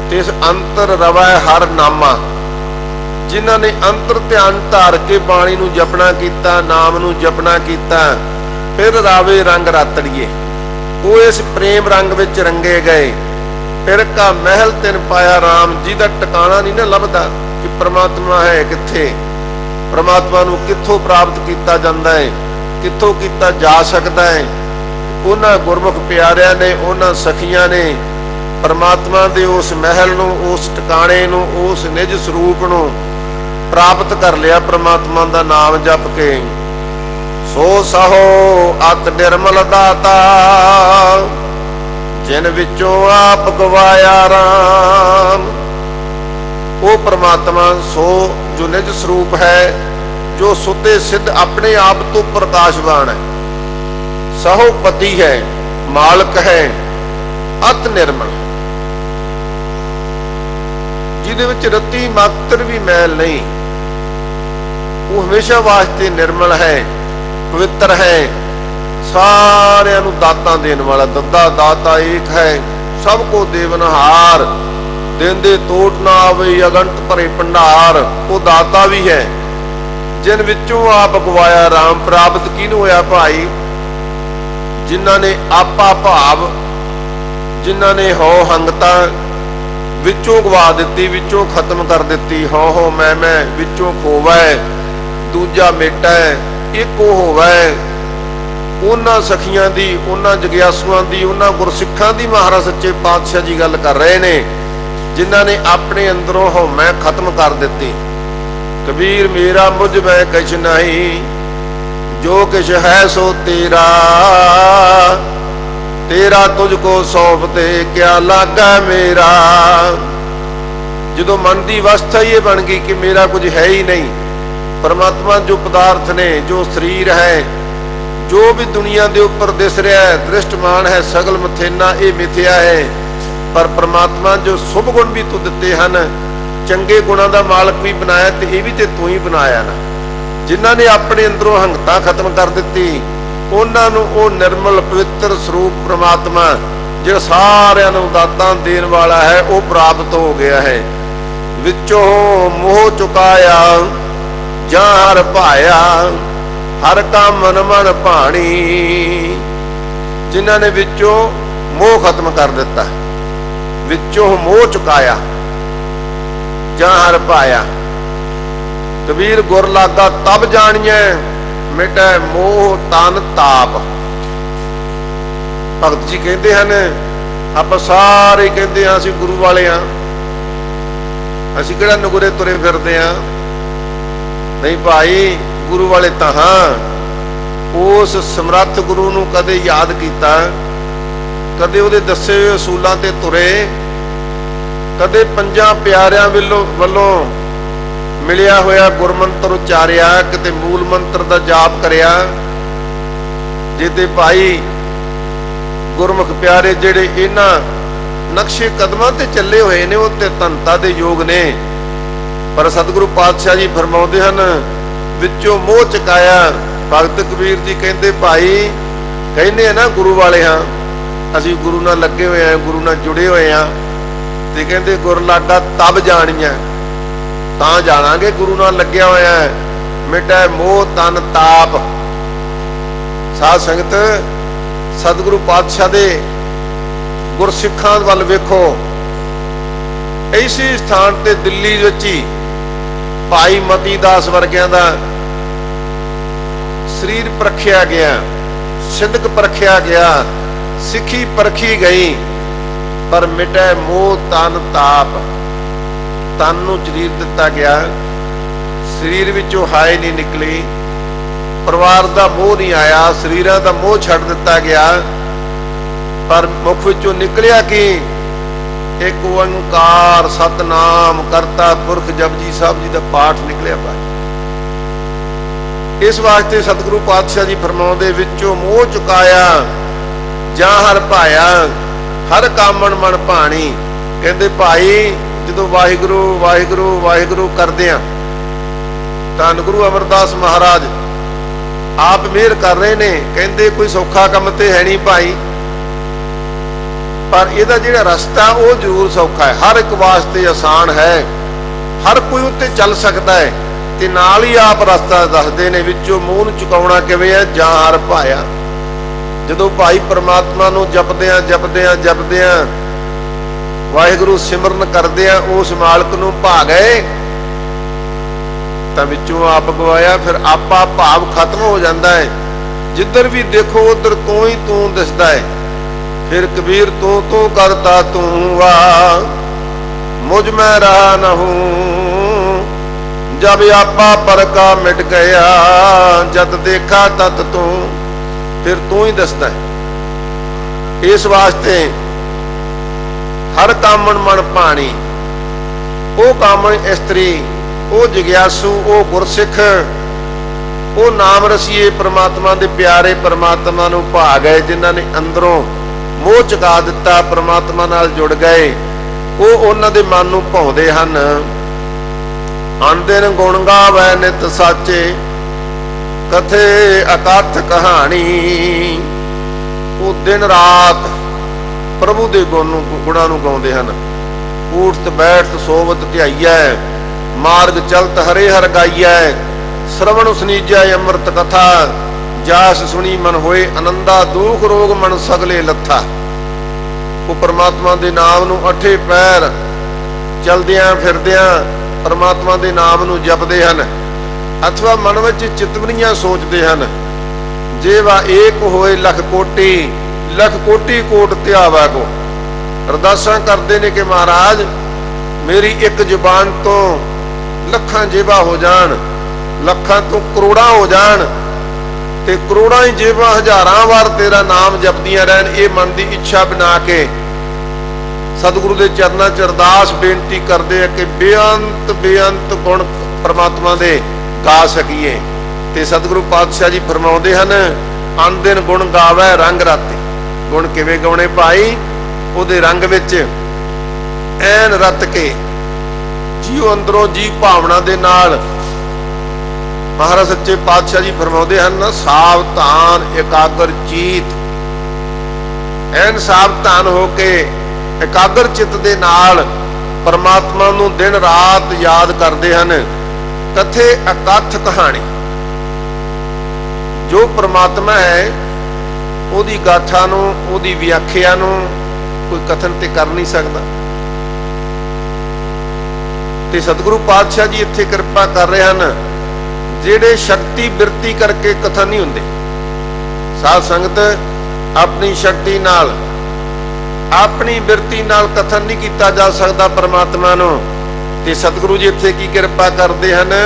ਤਿਸ ਅੰਤਰ ਰਵੈ ਹਰ ਨਾਮਾ। ਜਿਨ੍ਹਾਂ ਨੇ ਅੰਤਰ ਧਿਆਨ ਧਾਰ ਕੇ ਬਾਣੀ ਨੂੰ ਜਪਣਾ ਕੀਤਾ, ਨਾਮ ਨੂੰ ਜਪਣਾ ਕੀਤਾ। ਫਿਰ ਰਾਵੇ ਰੰਗ ਰਾਤੜੀਏ, ਉਹ ਇਸ ਪ੍ਰੇਮ ਰੰਗ ਵਿੱਚ ਰੰਗੇ ਗਏ। ਫਿਰ ਕਾ ਮਹਿਲ ਤਿਨ ਪਾਇਆ ਰਾਮ, ਜਿਹਦਾ ਟਿਕਾਣਾ ਨਹੀਂ ਨਾ ਲੱਭਦਾ ਕਿ ਪ੍ਰਮਾਤਮਾ ਹੈ ਕਿੱਥੇ, ਪ੍ਰਮਾਤਮਾ ਨੂੰ ਕਿੱਥੋਂ ਪ੍ਰਾਪਤ ਕੀਤਾ ਜਾਂਦਾ ਹੈ, ਕਿੱਥੋਂ ਕੀਤਾ ਜਾ ਸਕਦਾ ਹੈ। ਉਹਨਾਂ ਗੁਰਮੁਖ ਪਿਆਰਿਆਂ ਨੇ, ਉਹਨਾਂ ਸਖੀਆਂ ਨੇ ਪ੍ਰਮਾਤਮਾ ਦੇ ਉਸ ਮਹਿਲ ਨੂੰ, ਉਸ ਟਿਕਾਣੇ ਨੂੰ, ਉਸ ਨਿਜ ਸਰੂਪ ਨੂੰ ਪ੍ਰਾਪਤ ਕਰ ਲਿਆ ਪ੍ਰਮਾਤਮਾ ਦਾ ਨਾਮ ਜਪ ਕੇ। ਸੋ ਸਹੋ ਅਤ ਨਿਰਮਲ ਦਾਤਾ, ਜਿਨ ਵਿੱਚੋਂ ਆਪ ਗਵਾਇਆ ਰਾਮ। ਉਹ ਪ੍ਰਮਾਤਮਾ ਸੋ ਜੋ ਨਿਜ ਸਰੂਪ ਹੈ, ਜੋ ਸੁੱਤੇ ਸਿੱਧ ਆਪਣੇ ਆਪ ਤੋਂ ਪ੍ਰਕਾਸ਼ਵਾਨ ਹੈ। ਸਹੋ ਪਤੀ ਹੈ, ਮਾਲਕ ਹੈ, ਅਤ ਨਿਰਮਲ, ਜਿਹਦੇ ਵਿੱਚ ਰੱਤੀ ਮਾਤਰ ਵੀ ਮੈਲ ਨਹੀਂ। ਉਹ ਹਮੇਸ਼ਾ ਵਾਸਤੇ ਨਿਰਮਲ ਹੈ, ਪਵਿੱਤਰ ਹੈ, ਸਾਰਿਆਂ ਨੂੰ ਦਾਤਾਂ ਦੇਣ ਵਾਲਾ। ਦੱਦਾ ਦਾਤਾ ਏਕ ਹੈ, ਸਭ ਕੋ ਦੇਵਨਹਾਰ, ਦੇਂਦੇ ਤੋਟ ਨਾ ਆਵੇ, ਅਗੰਤ ਭਰੇ ਭੰਡਾਰ। ਉਹ ਦਾਤਾ ਵੀ ਹੈ, ਜਿਨ ਵਿੱਚੋਂ ਆਪ ਗਵਾਇਆ ਰਾਮ। ਪ੍ਰਾਪਤ ਕਿਹਨੂੰ ਹੋਇਆ ਭਾਈ? ਜਿਨ੍ਹਾਂ ਨੇ ਆਪਾ ਭਾਵ, ਜਿਨ੍ਹਾਂ ਨੇ ਹੋ ਹੰਗਤਾ ਵਿੱਚੋਂ ਗਵਾ ਦਿੱਤੀ, ਵਿੱਚੋਂ ਖਤਮ ਕਰ ਦਿੱਤੀ। ਹੋ ਮੈਂ ਵਿੱਚੋਂ ਖੋਵੈ, ਦੂਜਾ ਮੇਟਾ, ਇੱਕ ਉਹ ਹੋਵੈ। ਉਹਨਾਂ ਸਖੀਆਂ ਦੀ, ਉਹਨਾਂ ਜਗਿਆਸੂਆਂ ਦੀ, ਉਹਨਾਂ ਗੁਰਸਿੱਖਾਂ ਦੀ ਮਹਾਰਾਜ ਸੱਚੇ ਪਾਤਸ਼ਾਹ ਜੀ ਗੱਲ ਕਰ ਰਹੇ ਨੇ, ਜਿਨ੍ਹਾਂ ਨੇ ਆਪਣੇ ਅੰਦਰੋਂ ਹਉਮੈ ਖਤਮ ਕਰ ਦਿੱਤੀ। ਕਬੀਰ ਮੇਰਾ ਮੁਝ ਮੈਂ ਕਿਛ ਨਹੀਂ, ਜੋ ਕਿਛ ਹੈ ਸੋ ਤੇਰਾ, ਤੇਰਾ ਤੁਝ ਕੋ ਸੌਂਪ ਤੇ ਕਿਆ ਲਾਗਾ ਮੇਰਾ। ਜਦੋਂ ਮਨ ਦੀ ਅਵਸਥਾ ਹੀ ਇਹ ਬਣ ਗਈ ਕਿ ਮੇਰਾ ਕੁਝ ਹੈ ਹੀ ਨਹੀਂ, ਪਰਮਾਤਮਾ ਜੋ ਪਦਾਰਥ ਨੇ, ਜੋ ਸਰੀਰ ਹੈ, ਜੋ ਵੀ ਦੁਨੀਆ ਦੇ ਉੱਪਰ ਦਿਸ ਰਿਹਾ ਹੈ, ਦ੍ਰਿਸ਼ਟਮਾਨ ਹੈ, ਸਗਲ ਮਥੇਨਾ, ਇਹ ਮਿਥਿਆ ਹੈ। ਪਰ ਪਰਮਾਤਮਾ ਜੋ ਸੁਭ ਗੁਣ ਵੀ ਤੂੰ ਦਿੱਤੇ ਹਨ, ਚੰਗੇ ਗੁਣਾਂ ਦਾ ਮਾਲਕ ਵੀ ਬਣਾਇਆ, ਤੇ ਇਹ ਵੀ ਤੇ ਤੂੰ ਹੀ ਬਣਾਇਆ ਨਾ। ਜਿਨ੍ਹਾਂ ਨੇ ਆਪਣੇ ਅੰਦਰੋਂ ਹੰਗਤਾ ਖਤਮ ਕਰ ਦਿੱਤੀ, ਉਹਨਾਂ ਨੂੰ ਉਹ ਨਿਰਮਲ ਪਵਿੱਤਰ ਸਰੂਪ ਪ੍ਰਮਾਤਮਾ, ਜਿਹੜਾ ਸਾਰਿਆਂ ਨੂੰ ਦਾਤਾਂ ਦੇਣ ਵਾਲਾ ਹੈ, ਉਹ ਪ੍ਰਾਪਤ ਹੋ ਗਿਆ ਹੈ। ਵਿੱਚੋਂ ਮੋਹ ਚੁਕਾਇਆ ਜਾਂ ਹਰ ਭਾਇਆ, ਹਰ ਕਾ ਮਨ ਮਨ ਭਾਣੀ। ਜਿਨ੍ਹਾਂ ਨੇ ਵਿੱਚੋਂ ਮੋਹ ਖਤਮ ਕਰ ਦਿੱਤਾ, ਵਿੱਚੋਂ ਮੋਹ ਚੁਕਾਇਆ ਜਾਂ ਹਰ ਭਾਇਆ। ਕਬੀਰ ਗੁਰ ਲਾਗਾ ਤਬ ਜਾਣੀਐ, ਮਿਟੈ ਮੋਹ ਤਨ ਤਾਪ। ਭਗਤ ਜੀ ਕਹਿੰਦੇ ਹਨ, ਆਪਾਂ ਸਾਰੇ ਕਹਿੰਦੇ ਹਾਂ ਅਸੀਂ ਗੁਰੂ ਵਾਲੇ ਹਾਂ, ਅਸੀਂ ਕਿਹੜਾ ਨਗੁਰੇ ਤੁਰੇ ਫਿਰਦੇ ਹਾਂ। ਨਹੀਂ ਭਾਈ, ਗੁਰੂ ਵਾਲੇ ਤਾਂ ਹਾਂ। ਉਸ ਸਮਰੱਥ ਗੁਰੂ ਨੂੰ ਕਦੇ ਯਾਦ ਕੀਤਾ, ਕਦੇ ਉਹਦੇ ਦੱਸੇ ਹੋਏ ਅਸੂਲਾਂ ਤੇ ਤੁਰੇ, ਕਦੇ ਪੰਜਾਂ ਪਿਆਰਿਆਂ ਵੱਲੋਂ ਮਿਲਿਆ ਹੋਇਆ ਗੁਰਮੰਤਰ ਉਚਾਰਿਆ, ਕਿਤੇ ਮੂਲ ਮੰਤਰ ਦਾ ਜਾਪ ਕਰਿਆ। ਜੇ ਤੇ ਭਾਈ गुरमुख प्यारे जिहड़े इन्हां नक्शे कदमां ते चले हुए ने वो ते धनता दे योग ने। पर सतगुरु पातशाह जी फरमाउंदे हन विचों मोह चकाया। भगत कबीर जी कहंदे भाई कहने ना गुरु वाले हाँ असीं गुरु नाल लगे हुए हैं, गुरु नाल जुड़े हुए हाँ, ते कहंदे गुर लागा तब जाणीआं तां जाणांगे गुरु नाल लग्या होया है। मिटै मोह तन ताप। साध संगत सतगुरु पातशाह दे गुरसिखां वल वेखो, इसी स्थान ते दिल्ली विच ही भाई मती दास वर्गियां दा शरीर परखिया गया, सिदक परखिया गया, सिखी परखी गई, पर मिटै मोह तन ताप। तन नूं शरीर दिता गया, शरीर विचों हाय नहीं निकली, परिवार दा मोह नहीं आया, शरीरां दा मोह छड्ड दिता गया, पर मुख विचों निकलिया कि एक ओंकार सतनाम करता पुरख जपजी साहब जी दा पाठ निकलिया भाई। इस वास्ते सतगुरु पातशाह जी फरमाउंदे विचों मोह चुकाया जां हर भाया हर कामण मन भाणी। कहंदे भाई जदों वाहिगुरू वाहिगुरू वाहिगुरू करदे आ धन गुरु अमरदास महाराज आप मेहर कर रहे ने। कहंदे कोई सौखा काम ते है नहीं भाई, पर इहदा जिहड़ा रस्ता वो जरूर सौखा है, हर एक वास्ते आसान है, हर कोई उत्ते चल सकता है। ते नाल ही आप रस्ता दसदे ने विचों मोह नूं चुकाउणा किवें है जां हर भाया। जदों भाई परमात्मा नूं जपदिआं जपदिआं जपदिआं वाहिगुरू सिमरन करदिआं उस मालक नूं भा गए तां विचों आप गवाया, फिर आपा भाव खत्म हो जाता है। जिधर भी देखो उधर तू ही तू दिसदा है। फिर कबीर तू तू करता तू वा मुझ में रहा न हूं। जब आपा पर का मिट गया जद देखा तत तू। फिर तू ही दसदा है। इस वास्ते हर कामण मन पानी, ओ कामण इस्त्री, ओ जिग्यासू, ओ गुरसिख, ओ नाम रसीए परमात्मा दे प्यारे परमात्मा नूं भा गए, जिन्हां ने अंदरों मोह चुका दिता, परमात्मा नाल जुड़ गए, वो उन्हां दे मन नूं भाउंदे हन। अन दिन गुण गावै नित साचे कथे अकथ कहानी। वो दिन रात प्रभु दे गुणां नूं गाउंदे हन। उठत बैठत सोवत ध्याईऐ मार्ग चलत हरे हर गाईऐ। श्रवण सुनीजै अमृत कथा जास सुनी मन होए आनंदा। दुख रोग मन सगले लथा। वो परमात्मा दे नाम नूं अठे पैर चलदियां फिरदियां परमात्मा दे नाम नूं जपदे हन, अथवा मन विच चितवनियां सोचदे हन। जे वा एक होए लख कोटि कोट ध्यावा को। अरदासां करदे ने कि महाराज मेरी एक जुबान तो लखां जेबा हो जाण, लखां तो करोड़ां हो जाण, ते करोड़ां ही जेबा हजारां वार तेरा नाम जपदियां रहन। ये मन की इच्छा बना के सतगुरु के चरनां च अरदास बेनती करते हैं कि बेअंत बेअंत गुण परमात्मा दे गा सकीए। ते सतगुरु पातशाह जी फरमाउंदे हन अन दिन गुण गावै रंग राते। गुण किवें गाउणे भाई? उहदे रंग विच ऐन रत के जीओ अंदरों जी भावना दे नाल। महाराज सच्चे पातशाह जी फरमाउंदे हन सावधान एकाग्र चीत। ऐन सावधान होके एकाग्र चित दे नाल परमात्मा नूं दिन रात याद करते हैं। कथे अकथ कहानी। जो परमात्मा है उहदी गाथा नूं उहदी व्याख्या नूं कोई कथन ते कर नहीं सकता। ते सतगुरु पातशाह जी इत्थे कृपा कर रहे हैं जेड़े शक्ति बिरती करके कथन नहीं हुंदे। साध संगत अपनी शक्ति नाल अपनी बिरती नाल कथन नहीं किया जा सकता परमात्मा नूं। ते सतगुरु जी इत्थे की कृपा करते हैं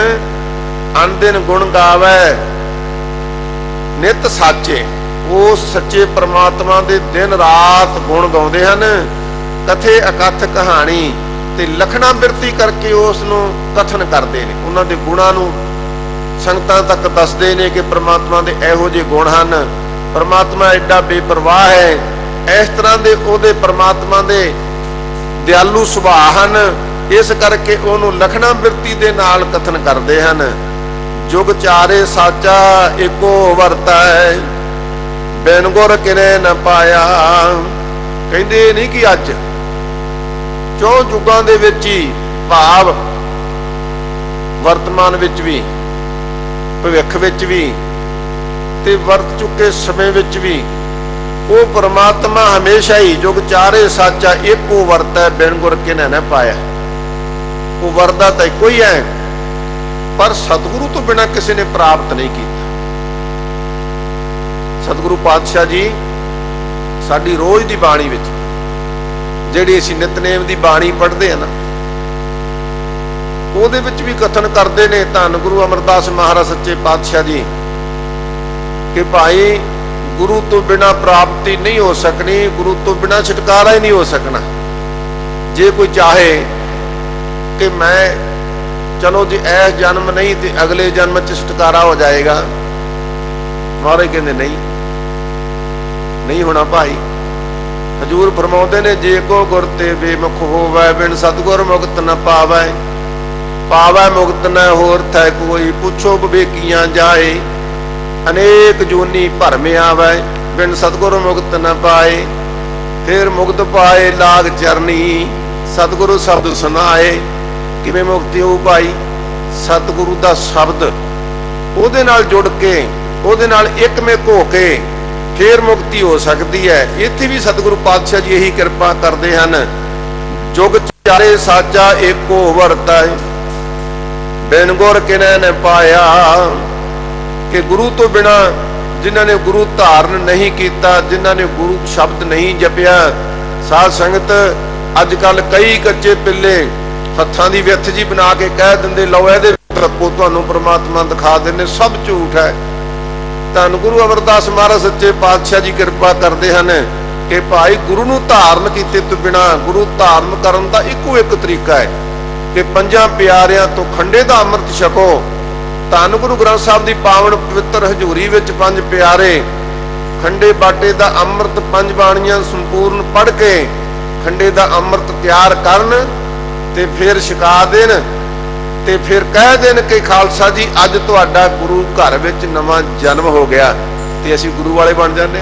अन दिन गुण गावै नित साचे। वो सच्चे परमात्मा दे दिन रात गुण गाउंदे हन। कथे अकथ कहानी ते लखना बिरती करके उस नूं कथन करते हैं। उन्हां दे गुणां नूं संगतां तक दसदे ने कि परमात्मा दे इहो जिहे गुण हन। परमात्मा एडा बेपरवाह है इस तरह के ਉਹਦੇ परमात्मा के दयालु सुभाव ਹਨ। इस करके ਉਹਨੂੰ लखना बिरती ਦੇ ਨਾਲ कथन करते हैं। जुग चारे साचा एको वरता बिन गुर किने न पाया। कहते नहीं कि अज चौ युगों के विच ही भाव वर्तमान विच भी भविख विच भी ते वर्त चुके समय विच भी वो परमात्मा हमेशा ही जुग चारे साचा एको वरता बिन गुर किने न पाया। वो वरदा तो एको ही है पर सतगुरु तो बिना किसी ने प्राप्त नहीं किया। सतगुरु पातशाह जी साडी रोज की बाणी विच जिहड़ी असीं नितनेम की बाणी पढ़ते हैं ना ਉਹਦੇ ਵਿੱਚ भी कथन करते हैं धन गुरु अमरदास महाराज सच्चे पातशाह जी कि भाई गुरु तो बिना प्राप्ति नहीं हो सकनी, गुरु तो बिना छुटकारा ही नहीं हो सकना। जे कोई चाहे कि मैं चलो जी ऐस जन्म नहीं तो अगले जन्म च छुटकारा हो जाएगा, महाराज कहते नहीं, नहीं होना भाई। हजूर फरमाते ने जे को गुर ते बेमुख होवै बिन सतगुर मुक्त न पावै। पावै मुक्त न होर थै कोई पुछो विवेकियां जाए। अनेक जूनी भरम आवै बिन सतगुरु मुक्त न पाए। फिर मुक्त पाए लाग चरनी सतगुरु शब्द सुनाए। किवें मुक्ति हो भाई? सतगुरु दा शब्द ਉਹਦੇ ਨਾਲ जुड़ के ਉਹਦੇ ਨਾਲ एकमिक हो के फिर मुक्ति हो सकती है। इत्थे भी सतगुरु पातशाह जी यही कृपा करते हैं। जुग चारे साचा एको वरता बिन गुर किने न पाया। कि गुरु तो बिना जिन्होंने गुरु धारण नहीं किया, जिन्होंने गुरु शब्द नहीं जपिया, साध संगत अजकल कई कच्चे पिल्ले हत्थां दी विथ जी बना के कह देंगे लो इहदे रखो तुहानूं परमात्मा दिखा देने, सब झूठ है। धन गुरु अमरदास महाराज सच्चे पातशाह जी कृपा करते हैं कि भाई गुरु नूं धारण कीते तो बिना गुरु धारण करन दा इक्को एक तरीका है कि पंजां प्यारियां तो खंडे दा अमृत छको। धन गुरु ग्रंथ साहिब की पावन पवित्र हजूरी विच पंज प्यारे खंडे बाटे दा अमृत पंज बाणियां संपूर्ण पढ़ के खंडे दा अमृत तैयार करन ते फिर छका देन ते फिर कह देन कि खालसा जी अज तुहाडा गुरु घर विच नवां जन्म हो गया ते असीं गुरु वाले बन जांदे।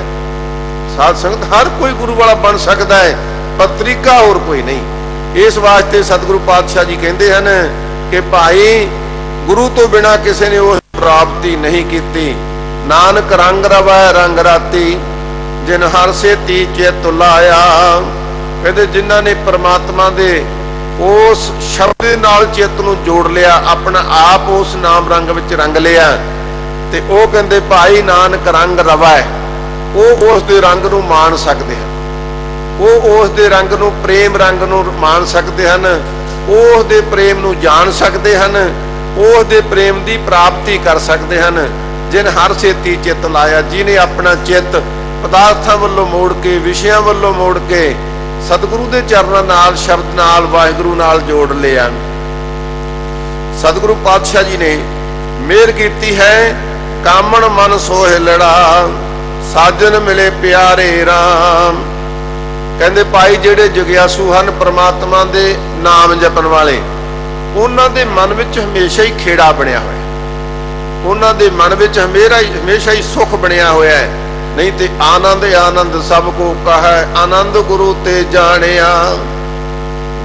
साध संगत हर कोई गुरु वाला बन सकता है पर तरीका होर कोई नहीं। इस वास्ते सतगुरु पातशाह जी कहते हैं कि भाई गुरु तो बिना किसी ने वो प्राप्ति नहीं की। नानक रंग रवै रंग राती जिन हर से ती चित लाया। कहते जिन्हों ने परमात्मा दे उस शब्द नाल चित नूं जोड़ लिया, अपना आप उस नाम रंग विच रंग लिया ते ओ कहते भाई नानक रंग रवै। वो उस दे रंग नूं मान सकते हैं, वो उस दे रंग नूं प्रेम रंग नूं मान सकते हैं, उस दे प्रेम नूं जान सकते हैं, उस दे प्रेम की प्राप्ति कर सकते हैं। जिन हर छेती चित लाया, जिन्हें अपना चित पदार्थां वल्लों मोड़ के विषयां वल्लों मोड़ के सतगुरु के चरणों नाल शब्द नाल वाहिगुरु नाल जोड़ लिया। सतगुरु पातशाह जी ने मेहर की है। कामण मन सोह लड़ा साजन मिले प्यारे राम। कहते भाई जेड़े जग्यासू हैं परमात्मा के नाम जपन वाले, उन्हां दे मन विच हमेशा ही खेड़ा बनिया होया, उन्हां दे मन विच हमेशा ही सुख बनिया होया है। नहीं तो आनंद आनंद सब को कहा आनंद गुरु ते जानिया।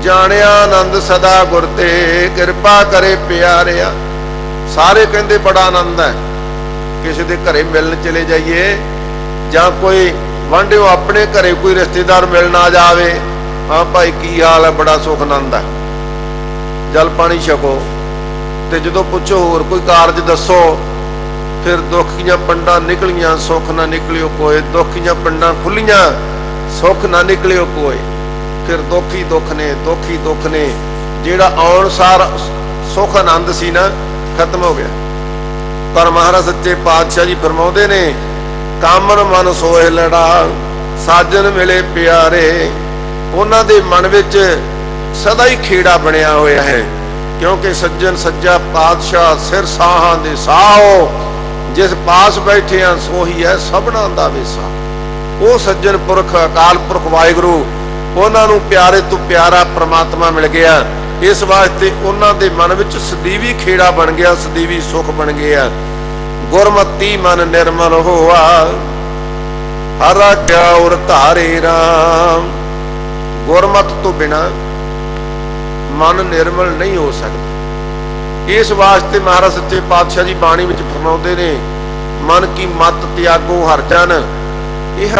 जानिया आनंद सदा गुर ते कृपा करे प्यारिया। सारे कहते बड़ा आनंद है, किसी के घरे मिलन चले जाइए जां कोई वांढे अपने घरे कोई रिश्तेदार मिलना आ जाए, हाँ भाई की हाल है, बड़ा सुख आनंद है, जल पानी छको। तो जो पुछो होर कोई कारज दसो, फिर दुख कीਆਂ पंडां निकलियां सुख ना निकलियो कोई, दुख कीਆਂ पंडां खुलियां सुख ना निकलियो कोई। फिर दुख ही दुख ने, दुख ही दुख ने, जिहड़ा आउण सार सुख आनंद सी ना खत्म हो गया। पर महाराज सच्चे पातशाह जी फरमाउंदे ने कामन मन सोह लड़ा साजन मिले प्यारे। उन्हां दे मन विच सदा ही खेड़ा बनिया होया है, क्योंकि सज्जन सज्जा पातशाह सिर साहां दे साहो, जिस पास बैठे हैं सोही है सबना दा वेसा। ਉਹ ਸੱਜਣ ਪੁਰਖ ਅਕਾਲ ਪੁਰਖ ਵਾਹਿਗੁਰੂ ਉਹਨਾਂ ਨੂੰ ਪਿਆਰੇ ਤੋਂ ਪਿਆਰਾ ਪ੍ਰਮਾਤਮਾ ਮਿਲ ਗਿਆ। ਇਸ ਵਾਸਤੇ ਉਹਨਾਂ ਦੇ ਮਨ ਵਿੱਚ ਸਦੀਵੀ ਖੇੜਾ ਬਣ ਗਿਆ, ਸਦੀਵੀ ਸੁਖ ਬਣ ਗਿਆ। ਗੁਰਮਤੀ ਮਨ ਨਿਰਮਲ ਹੋਆ, ਹਰ ਆਗਿਆ ਔਰ ਧਾਰੇ ਰਾਮ। ਗੁਰਮਤ ਤੋਂ ਬਿਨਾ ਮਨ ਨਿਰਮਲ ਨਹੀਂ ਹੋ ਸਕਦਾ। ਇਸ ਵਾਸਤੇ ਮਹਾਰਾਜ ਸੱਚੇ ਪਾਤਸ਼ਾਹ ਜੀ ਬਾਣੀ ਵਿੱਚ ਫਰਮਾਉਂਦੇ ਨੇ, ਮਨ ਕੀ ਮਤ ਤਿਆਗੋ ਹਰ ਜਨ, ਇਹ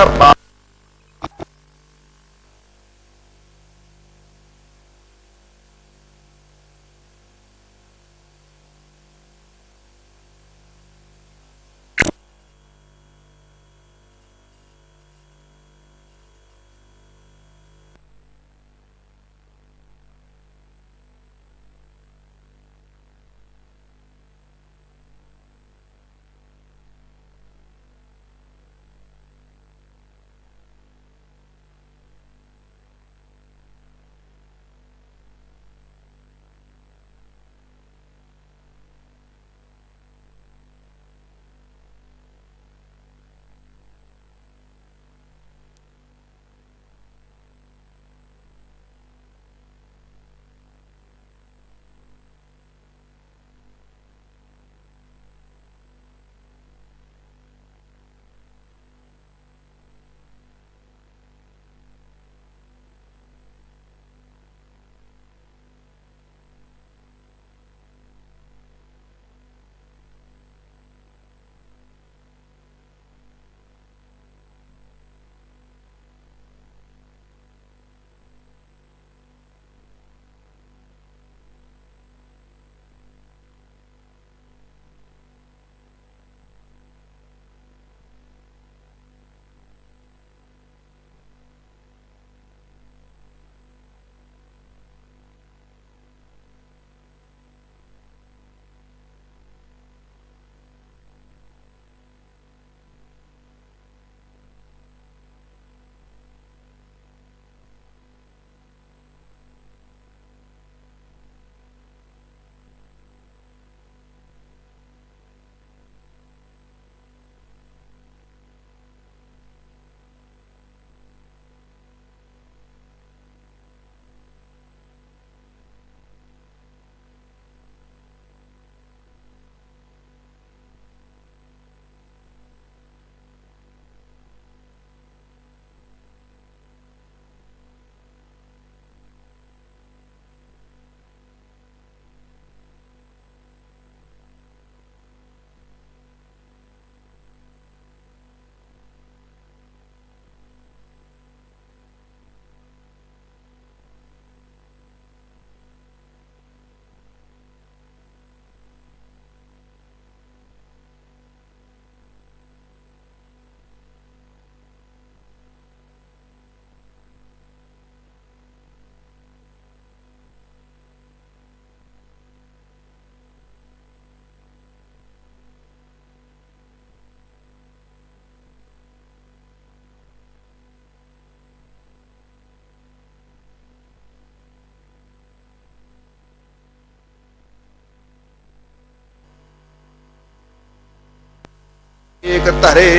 एक धरे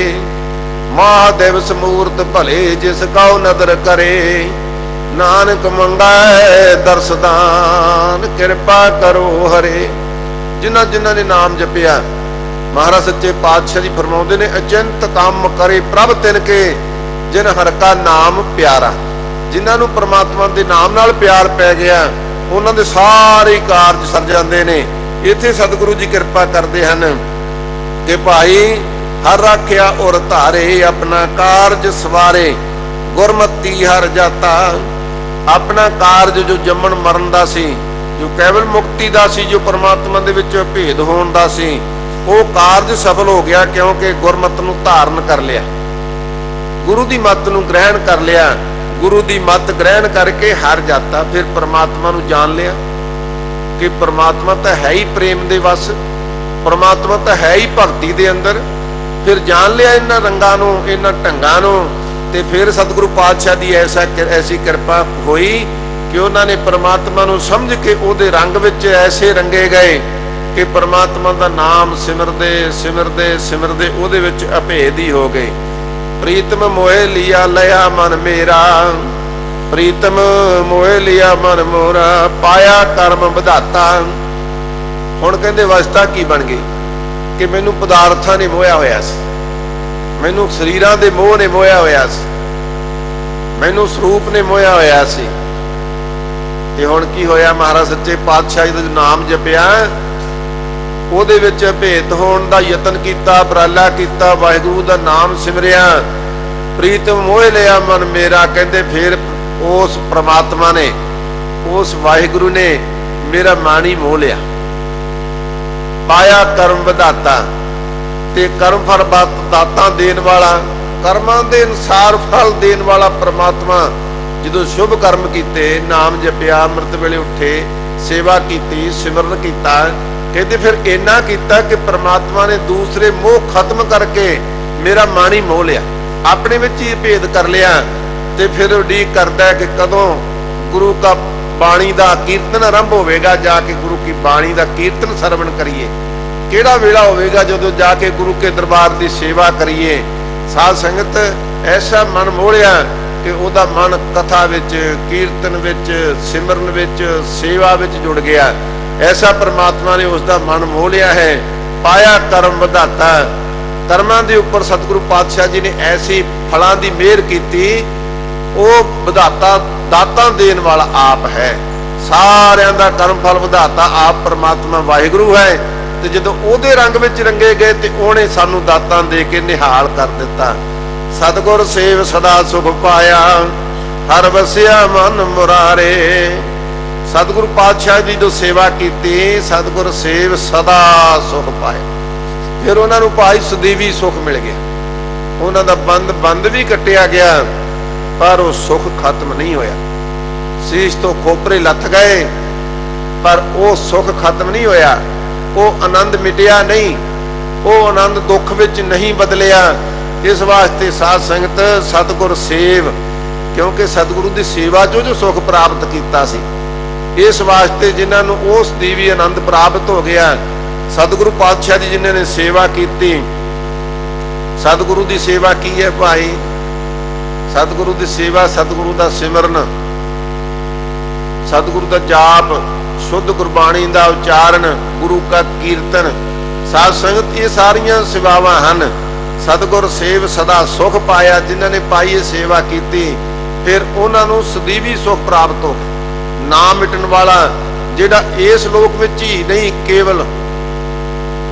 महादेव समूर्त भले जिस काउ नदर करे, नानक मंगाए दर्शदान कृपा करो हरे। जिन्हां जिन्हां ने नाम जपिया महाराज सच्चे पातशाह जी फरमाउंदे ने, अचिंत काम करे प्रभ तिनके जिन हर का नाम प्यारा। जिन्हां नूं परमात्मा दे नाम नाल प्यार पै गया उन्हां दे सारे कारज सर जांदे ने। इत्थे सतगुरु जी कृपा करदे हन कि भाई हर राख्या और धारे अपना कारज सवारे, गुरमती हर जाता। अपना कारज जो जमन मरण दा सी, जो केवल मुक्ति दा सी, जो परमात्मा दे विच भेद होण दा सी, वो कारज सफल हो गया क्योंकि गुरमत नूं धारण कर लिया, गुरु दी मत नूं ग्रहण कर लिया। गुरु दी मत ग्रहण करके हर जाता, फिर परमात्मा नूं जान लिया कि परमात्मा तो है ही प्रेम दे वस, परमात्मा तो है ही भगती दे अंदर। फिर जान लिया इन्हां रंगां नूं, इन्हां ढंगां नूं, ते फिर सतगुरु पातशाह दी ऐसी कृपा हुई कि उन्होंने परमात्मा नूं समझ के उहदे रंग विच ऐसे रंगे गए कि परमात्मा दा नाम सिमरदे सिमरदे सिमरदे उहदे विच अभेद ही हो गए। ਪ੍ਰੀਤਮ ਮੋਹਿ ਲਿਆ ਲਿਆ ਮਨ ਮੇਰਾ, ਪ੍ਰੀਤਮ ਮੋਹਿ ਲਿਆ ਮਨ ਮੋਰਾ, ਪਾਇਆ ਕਰਮ ਵਿਧਾਤਾ। ਹੁਣ ਕਹਿੰਦੇ ਅਵਸਥਾ ਕੀ ਬਣ ਗਈ ਕਿ ਮੈਨੂੰ ਪਦਾਰਥਾਂ ਨੇ ਮੋਹਿਆ ਹੋਇਆ ਸੀ, ਮੈਨੂੰ ਸਰੀਰਾਂ ਦੇ ਮੋਹ ਨੇ ਮੋਹਿਆ ਹੋਇਆ ਸੀ, ਮੈਨੂੰ ਸਰੂਪ ਨੇ ਮੋਹਿਆ ਹੋਇਆ ਸੀ। ਤੇ ਹੁਣ ਕੀ ਹੋਇਆ? ਮਹਾਰਾਜ ਸੱਚੇ ਪਾਤਸ਼ਾਹ ਜੀ ਦਾ ਨਾਮ ਜਪਿਆ, ਉਹਦੇ ਵਿੱਚ ਭੇਤ ਹੋਣ ਦਾ ਯਤਨ ਕੀਤਾ, ਉਪਰਾਲਾ ਕੀਤਾ, ਵਾਹਿਗੁਰੂ ਦਾ ਨਾਮ ਸਿਮਰਿਆ, ਪ੍ਰੀਤਮ ਮੋਹਿ ਲਿਆ ਮਨ ਮੇਰਾ। ਕਹਿੰਦੇ ਫਿਰ ਉਸ ਪ੍ਰਮਾਤਮਾ ਨੇ, ਉਸ ਵਾਹਿਗੁਰੂ ਨੇ ਮੇਰਾ ਮਨ ਹੀ ਮੋਹ ਲਿਆ। ਪਾਇਆ ਕਰਮ ਵਿਧਾਤਾ, ਤੇ ਕਰਮ ਫਲ ਦਾਤਾ ਦੇਣ ਵਾਲਾ, ਕਰਮਾਂ ਦੇ ਅਨੁਸਾਰ ਫਲ ਦੇਣ ਵਾਲਾ ਪ੍ਰਮਾਤਮਾ ਜਦੋਂ ਸ਼ੁਭ ਕਰਮ ਕੀਤੇ, ਨਾਮ ਜਪਿਆ, ਅੰਮ੍ਰਿਤ ਵੇਲੇ ਉੱਠੇ, ਸੇਵਾ ਕੀਤੀ, ਸਿਮਰਨ ਕੀਤਾ, ਕਹਿੰਦੇ ਫਿਰ ਇੰਨਾ ਕੀਤਾ ਕਿ ਪ੍ਰਮਾਤਮਾ ਨੇ ਦੂਸਰੇ ਮੋਹ ਖਤਮ ਕਰਕੇ ਮੇਰਾ ਮਨ ਹੀ ਮੋਹ ਲਿਆ, ਆਪਣੇ ਵਿੱਚ ਹੀ ਭੇਦ ਕਰ ਲਿਆ। ਤੇ ਫਿਰ ਉਡੀਕ ਕਰਦਾ ਕਿ ਕਦੋਂ ਗੁਰੂ ਕਾ ਬਾਣੀ ਦਾ ਕੀਰਤਨ ਆਰੰਭ ਹੋਵੇਗਾ, ਜਾ ਕੇ ਗੁਰੂ ਕੀ ਬਾਣੀ ਦਾ ਕੀਰਤਨ ਸਰਵਣ ਕਰੀਏ। ਕਿਹੜਾ ਵੇਲਾ ਹੋਵੇਗਾ ਜਦੋਂ ਜਾ ਕੇ ਗੁਰੂ ਕੇ ਦਰਬਾਰ ਦੀ ਸੇਵਾ ਕਰੀਏ। ਸਾਧ ਸੰਗਤ ਐਸਾ ਮਨ ਮੋਹਿਆ ਕਿ ਉਹਦਾ ਮਨ ਕਥਾ ਵਿੱਚ, ਕੀਰਤਨ ਵਿੱਚ, ਸਿਮਰਨ ਵਿੱਚ, ਸੇਵਾ ਵਿੱਚ ਜੁੜ ਗਿਆ। ਐਸਾ ਪ੍ਰਮਾਤਮਾ ਨੇ ਉਸ ਦਾ ਮਨ ਮੋਹ ਲਿਆ ਹੈ। ਪਾਇਆ ਕਰਮ ਵਿਧਾਤਾ, ਕਰਮਾਂ ਦੇ ਉੱਪਰ ਸਤਿਗੁਰੂ ਪਾਤਸ਼ਾਹ ਜੀ ਨੇ ਐਸੀ ਫਲਾਂ ਦੀ ਮਿਹਰ ਕੀਤੀ। ਉਹ ਵਿਧਾਤਾ, ਦਾਤਾ ਦੇਣ ਵਾਲਾ ਆਪ ਹੈ। ਸਾਰਿਆਂ ਦਾ ਕਰਮ ਫਲ ਵਿਧਾਤਾ ਆਪ ਪ੍ਰਮਾਤਮਾ ਵਾਹਿਗੁਰੂ ਹੈ। ਤੇ ਜਦੋਂ ਉਹਦੇ ਰੰਗ ਵਿੱਚ ਰੰਗੇ ਗਏ ਤੇ ਉਹਨੇ ਸਾਨੂੰ ਦਾਤਾਂ ਦੇ ਕੇ ਨਿਹਾਲ ਕਰ ਦਿੱਤਾ। ਸਤਿਗੁਰ ਸੇਵ ਸਦਾ ਸੁਖ ਪਾਇਆ, ਹਰ ਵਸਿਆ ਮਨ ਮੁਰਾਰੇ। ਸਤਿਗੁਰੂ ਪਾਤਸ਼ਾਹ ਜੀ ਜੋ ਸੇਵਾ ਕੀਤੀ, ਸਤਿਗੁਰ ਸੇਵ ਸਦਾ ਸੁਖ ਪਾਇਆ। ਫਿਰ ਉਹਨਾਂ ਨੂੰ ਭਾਈ ਸਦੀਵੀ ਸੁਖ ਮਿਲ ਗਿਆ, ਉਹਨਾਂ ਦਾ ਬੰਦ ਵੀ ਕੱਟਿਆ ਗਿਆ, ਪਰ ਉਹ ਸੁਖ ਖਤਮ ਨਹੀਂ ਹੋਇਆ। ਸੀਸ ਤੋਂ ਖੋਪਰੇ ਲੱਥ ਗਏ, ਪਰ ਉਹ ਸੁਖ ਖਤਮ ਨਹੀਂ ਹੋਇਆ, ਉਹ ਆਨੰਦ ਮਿਟਿਆ ਨਹੀਂ, ਉਹ ਆਨੰਦ ਦੁੱਖ ਵਿੱਚ ਨਹੀਂ ਬਦਲਿਆ। ਇਸ ਵਾਸਤੇ ਸਾਧ ਸੰਗਤ ਸਤਿਗੁਰ ਸੇਵ, ਕਿਉਂਕਿ ਸਤਿਗੁਰੂ ਦੀ ਸੇਵਾ ਜੋ ਸੁਖ ਪ੍ਰਾਪਤ ਕੀਤਾ ਸੀ, ਇਸ ਵਾਸਤੇ ਜਿਨ੍ਹਾਂ ਨੂੰ ਉਸ ਦੀ ਵੀ ਆਨੰਦ ਪ੍ਰਾਪਤ ਹੋ ਗਿਆ। ਸਤਿਗੁਰੂ ਪਾਤਸ਼ਾਹ ਜੀ ਜਿਨ੍ਹਾਂ ਨੇ ਸੇਵਾ ਕੀਤੀ, ਸਤਿਗੁਰੂ ਦੀ ਸੇਵਾ ਕੀ ਹੈ ਭਾਈ? ਸਤਿਗੁਰੂ ਦੀ ਸੇਵਾ, ਸਤਿਗੁਰੂ ਦਾ ਸਿਮਰਨ, ਸਤਿਗੁਰੂ ਦਾ ਜਾਪ, ਸ਼ੁੱਧ ਗੁਰਬਾਣੀ ਦਾ ਉਚਾਰਨ, ਗੁਰੂ ਦਾ ਕੀਰਤਨ। ਸਾਧ ਸੰਗਤ ਇਹ ਸਾਰੀਆਂ ਸੇਵਾਵਾਂ ਹਨ। ਸਤਿਗੁਰ ਸੇਵ ਸਦਾ ਸੁਖ ਪਾਇਆ, ਜਿਨ੍ਹਾਂ ਨੇ ਪਾਈ ਇਹ ਸੇਵਾ ਕੀਤੀ, ਫਿਰ ਉਹਨਾਂ ਨੂੰ ਸਦੀਵੀ ਸੁਖ ਪ੍ਰਾਪਤ ਹੋ ਗਿਆ। ਨਾ ਮਿਟਣ ਵਾਲਾ, ਜਿਹੜਾ ਇਸ ਲੋਕ ਵਿੱਚ ਹੀ ਨਹੀਂ, ਕੇਵਲ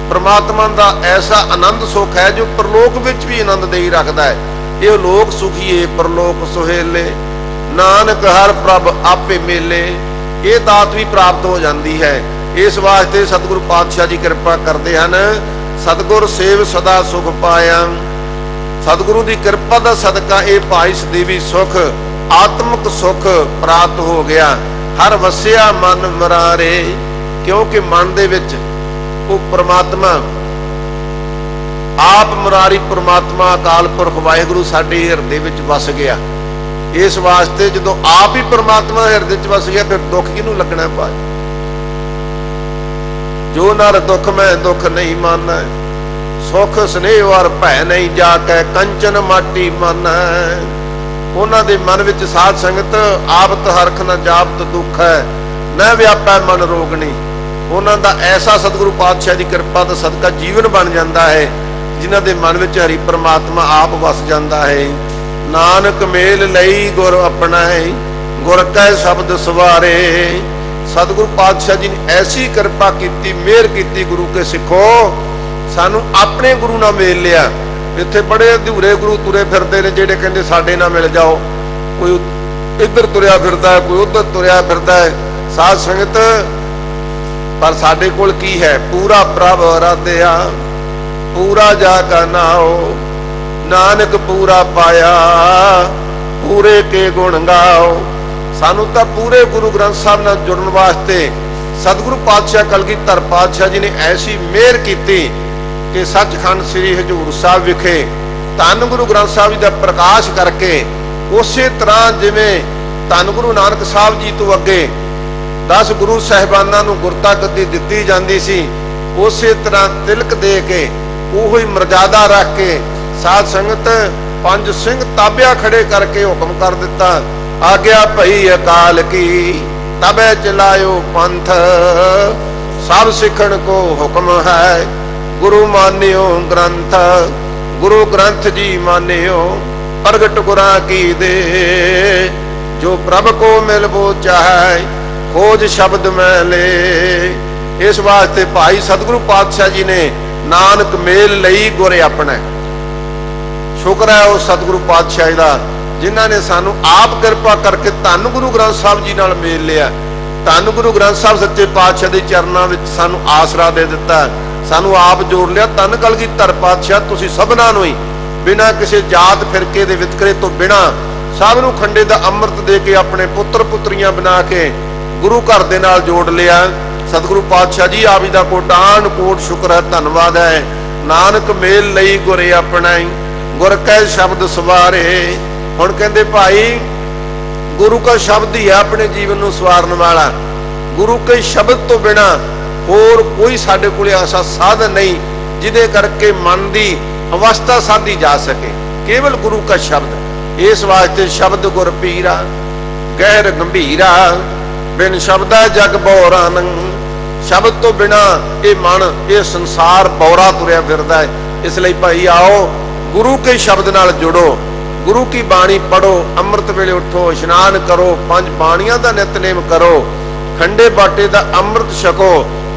ਪ੍ਰਮਾਤਮਾ ਦਾ ਐਸਾ ਆਨੰਦ ਸੁਖ ਹੈ ਜੋ ਪ੍ਰਲੋਕ ਵਿੱਚ ਵੀ ਆਨੰਦ ਦੇਈ ਰੱਖਦਾ ਹੈ। ਇਹ ਲੋਕ ਸੁਖੀਏ, ਪ੍ਰਲੋਕ ਸੁਹੇਲੇ, ਨਾਨਕ ਹਰ ਪ੍ਰਭ ਆਪੇ ਮੇਲੇ। ਇਹ ਦਾਤ ਵੀ ਪ੍ਰਾਪਤ ਹੋ ਜਾਂਦੀ ਹੈ। ਇਸ ਵਾਸਤੇ ਸਤਿਗੁਰੂ ਪਾਤਸ਼ਾਹ ਜੀ ਕਿਰਪਾ ਕਰਦੇ ਹਨ। ਸਤਿਗੁਰ ਸੇਵ ਸਦਾ ਸੁਖ ਪਾਇਆ। ਸਤਿਗੁਰੂ ਦੀ ਕਿਰਪਾ ਦਾ ਸਦਕਾ ਇਹ ਭਾਈ ਸਦੀਵੀ ਸੁਖ, ਆਤਮਿਕ ਸੁਖ ਪ੍ਰਾਪਤ ਹੋ ਗਿਆ। ਹਰ ਵਸਿਆ ਮਨ ਮੁਰਾਰੇ, ਕਿਉਂਕਿ ਮਨ ਦੇ ਵਿੱਚ ਉਹ ਪ੍ਰਮਾਤਮਾ ਆਪ ਮੁਰਾਰੀ ਪ੍ਰਮਾਤਮਾ ਅਕਾਲ ਪੁਰਖ ਵਾਹਿਗੁਰੂ ਸਾਡੇ ਹਿਰਦੇ ਵਿੱਚ ਵਸ ਗਿਆ। ਇਸ ਵਾਸਤੇ ਜਦੋਂ ਆਪ ਹੀ ਪ੍ਰਮਾਤਮਾ ਹਿਰਦੇ ਵਿੱਚ ਵਸ ਗਿਆ, ਫਿਰ ਦੁੱਖ ਕਿਹਨੂੰ ਲੱਗਣਾ ਭਾਈ? ਜੋ ਨਰ ਦੁੱਖ ਮੈਂ ਦੁੱਖ ਨਹੀਂ ਮਾਨੈ, ਸੁਖ ਸਨੇਹ ਔਰ ਭੈ ਨਹੀਂ ਜਾ ਕੇ ਕੰਚਨ ਮਾਟੀ ਮਾਨੈ। ਉਹਨਾਂ ਦੇ ਮਨ ਵਿੱਚ ਸਾਧ ਸੰਗਤ ਆਵਤ ਹਰਖ ਨ ਜਾਪਤ ਦੁੱਖ ਹੈ, ਨਾ ਵਿਆਪੈ ਮਨ ਰੋਗਣੀ। ਉਹਨਾਂ ਦਾ ਐਸਾ ਸਤਿਗੁਰੂ ਪਾਤਸ਼ਾਹ ਦੀ ਕਿਰਪਾ ਦਾ ਸਦਕਾ ਜੀਵਨ ਬਣ ਜਾਂਦਾ ਹੈ, ਜਿਨ੍ਹਾਂ ਦੇ ਮਨ ਵਿੱਚ ਹਰੀ ਪ੍ਰਮਾਤਮਾ ਆਪ ਵਸ ਜਾਂਦਾ ਹੈ। ਨਾਨਕ ਮੇਲ ਲਈ ਗੁਰ ਆਪਣਾ ਹੈ, ਗੁਰ ਕੈ ਸ਼ਬਦ ਸਵਾਰੇ। ਸਤਿਗੁਰੂ ਪਾਤਸ਼ਾਹ ਜੀ ਨੇ ਐਸੀ ਕਿਰਪਾ ਕੀਤੀ, ਮਿਹਰ ਕੀਤੀ, ਗੁਰੂ ਕੇ ਸਿੱਖੋ ਸਾਨੂੰ ਆਪਣੇ ਗੁਰੂ ਨਾਲ ਮੇਲ ਲਿਆ। ਇੱਥੇ ਬੜੇ ਅਧੂਰੇ ਗੁਰੂ ਤੁਰੇ ਫਿਰਦੇ ਨੇ, ਜਿਹੜੇ ਕਹਿੰਦੇ ਸਾਡੇ ਨਾਲ ਮਿਲ ਜਾਓ। ਕੋਈ ਇੱਧਰ ਤੁਰਿਆ ਫਿਰਦਾ, ਕੋਈ ਉੱਧਰ ਤੁਰਿਆ ਫਿਰਦਾ ਹੈ। ਸਾਧ ਸੰਗਤ, ਪਰ ਸਾਡੇ ਕੋਲ ਕੀ ਹੈ? ਪੂਰਾ ਪ੍ਰਭ ਰਾਧਿਆ, ਪੂਰਾ ਜਾ ਕਾ ਨਾਉ, ਨਾਨਕ ਪੂਰਾ ਪਾਇਆ, ਪੂਰੇ ਕੇ ਗੁਣ ਗਾਓ। ਸਾਨੂੰ ਤਾਂ ਪੂਰੇ ਗੁਰੂ ਗ੍ਰੰਥ ਸਾਹਿਬ ਨਾਲ ਜੁੜਨ ਵਾਸਤੇ ਸਤਿਗੁਰੂ ਪਾਤਸ਼ਾਹ ਕਲਗੀਧਰ ਪਾਤਸ਼ਾਹ ਜੀ ਨੇ ਐਸੀ ਮਿਹਰ ਕੀਤੀ ਕਿ ਸੱਚਖੰਡ ਸ੍ਰੀ ਹਜ਼ੂਰ ਸਾਹਿਬ ਵਿਖੇ ਧੰਨ ਗੁਰੂ ਗ੍ਰੰਥ ਸਾਹਿਬ ਜੀ ਦਾ ਪ੍ਰਕਾਸ਼ ਕਰਕੇ, ਉਸੇ ਤਰ੍ਹਾਂ ਜਿਵੇਂ ਧੰਨ ਗੁਰੂ ਨਾਨਕ ਸਾਹਿਬ ਜੀ ਤੋਂ ਅੱਗੇ 10 ਗੁਰੂ ਸਾਹਿਬਾਨਾਂ ਨੂੰ ਗੁਰਤਾ ਗੱਦੀ ਦਿੱਤੀ ਜਾਂਦੀ ਸੀ, ਉਸੇ ਤਰ੍ਹਾਂ ਤਿਲਕ ਦੇ ਕੇ, ਉਹੀ ਮਰਜ਼ਾਦਾ ਰੱਖ ਕੇ ਸਾਧ ਸੰਗਤ पंज सिंह ताबिया खड़े करके हुक्म कर दिता, आज्ञा भई अकाल की तबे चलायो पंथ, सब सिखण को हुक्म है गुरु मानियो ग्रंथ, गुरु ग्रंथ जी मानियो प्रगट गुरा की दे, जो प्रभ को मिल वो चाहे खोज शब्द में ले। इस वास्ते भाई सतगुरु पातशाह जी ने नानक मेल लई गुर अपना। शुक्र है उस सतगुरु पातशाह जी का जिन्हों ने सानू आप कृपा करके धन गुरु ग्रंथ साहब जी नाल मेल लिया। धन गुरु ग्रंथ साहब सच्चे पातशाह के चरणों में सानू आसरा दे दिता, सानू आप जोड़ लिया। धन कलगीधर पातशाह तुसीं सबनां नूं ही बिना किसी जात फिरके दे वितकरे तो बिना सब नूं खंडे दा अमृत दे के अपने पुत्र पुत्रियां बना के गुरु घर दे नाल जोड़ लिया। सतगुरु पातशाह जी आप जी दा कोटान कोट शुक्र है, धन्नवाद है। नानक मेल लई गुरे अपना, गुर कै शब्द सवारे। हुण कहंदे भाई गुरु का शब्द ही है अपने जीवन को सवारन वाला। गुरु के शब्द तो बिना होर कोई साडे कोल ऐसा साधन नहीं जिदे करके मन की अवस्था साधी जा सके, केवल गुरु का शब्द। इस वास्ते शब्द गुर पीरा गहर गंभीरा, बिन शब्द जग बौरा नंग। शब्द तो बिना ये मन ये संसार बौरा तुरया फिरदा है। इसलिए भाई आओ गुरु के शब्द नाल जुड़ो, गुरु की बाणी पढ़ो, अमृत वेले उठो, इशनान करो, पंज बाणियां दा नितनेम करो, खंडे बाटे दा अमृत छको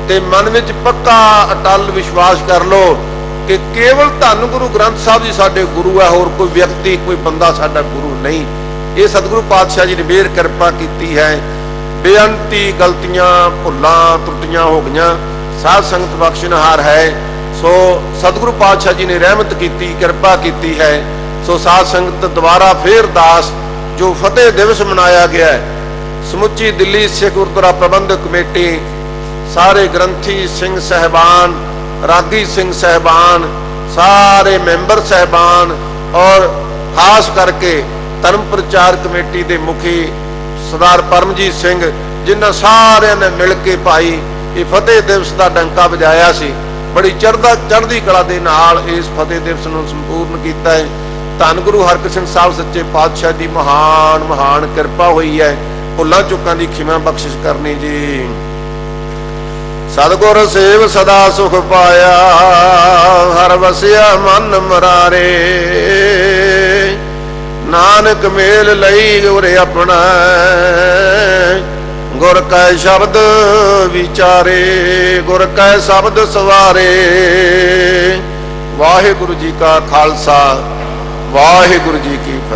ते मन विच पक्का अटल विश्वास कर लो कि केवल धन गुरु ग्रंथ साहब जी साडे गुरु है, होर कोई व्यक्ति कोई बंदा साडा गुरु नहीं। ये सतगुरु पातशाह जी ने मेहर कृपा की है। बेअंती गलतियां भुलां त्रुटियां हो गईयां, साध संगत बख्शनहार है। सो सतगुरु पातशाह जी ने रहमत की कृपा की है। सो साध संगत द्वारा फिर दास जो फतेह दिवस मनाया गया है, समुची दिल्ली सिख गुरुद्वारा प्रबंधक कमेटी, सारे ग्रंथी सिंह साहबान, रागी सिंह साहबान, सारे मैंबर साहबान और खास करके धर्म प्रचार कमेटी के मुखी सरदार परमजीत सिंह, जिन्होंने सारे ने मिल के भाई ये फतेह दिवस का डंका बजाया सी। बड़ी चढ़दी कला दे नाल इस फतेह दिवस को संपूर्ण किया है। धन गुरु हरकृष्ण साहब सच्चे पातशाह की महान महान कृपा हुई है। भुलां चुकां दी खिमा बख्शिश करनी जी। सतगुर सेव सदा सुख पाया, हर वसिया मन मरारे। नानक मेल लई गुर अपना, गुर कै शब्द विचारे, गुर कै शब्द सवारे। वाहिगुरु जी का खालसा, वाहिगुरु जी की फतेह।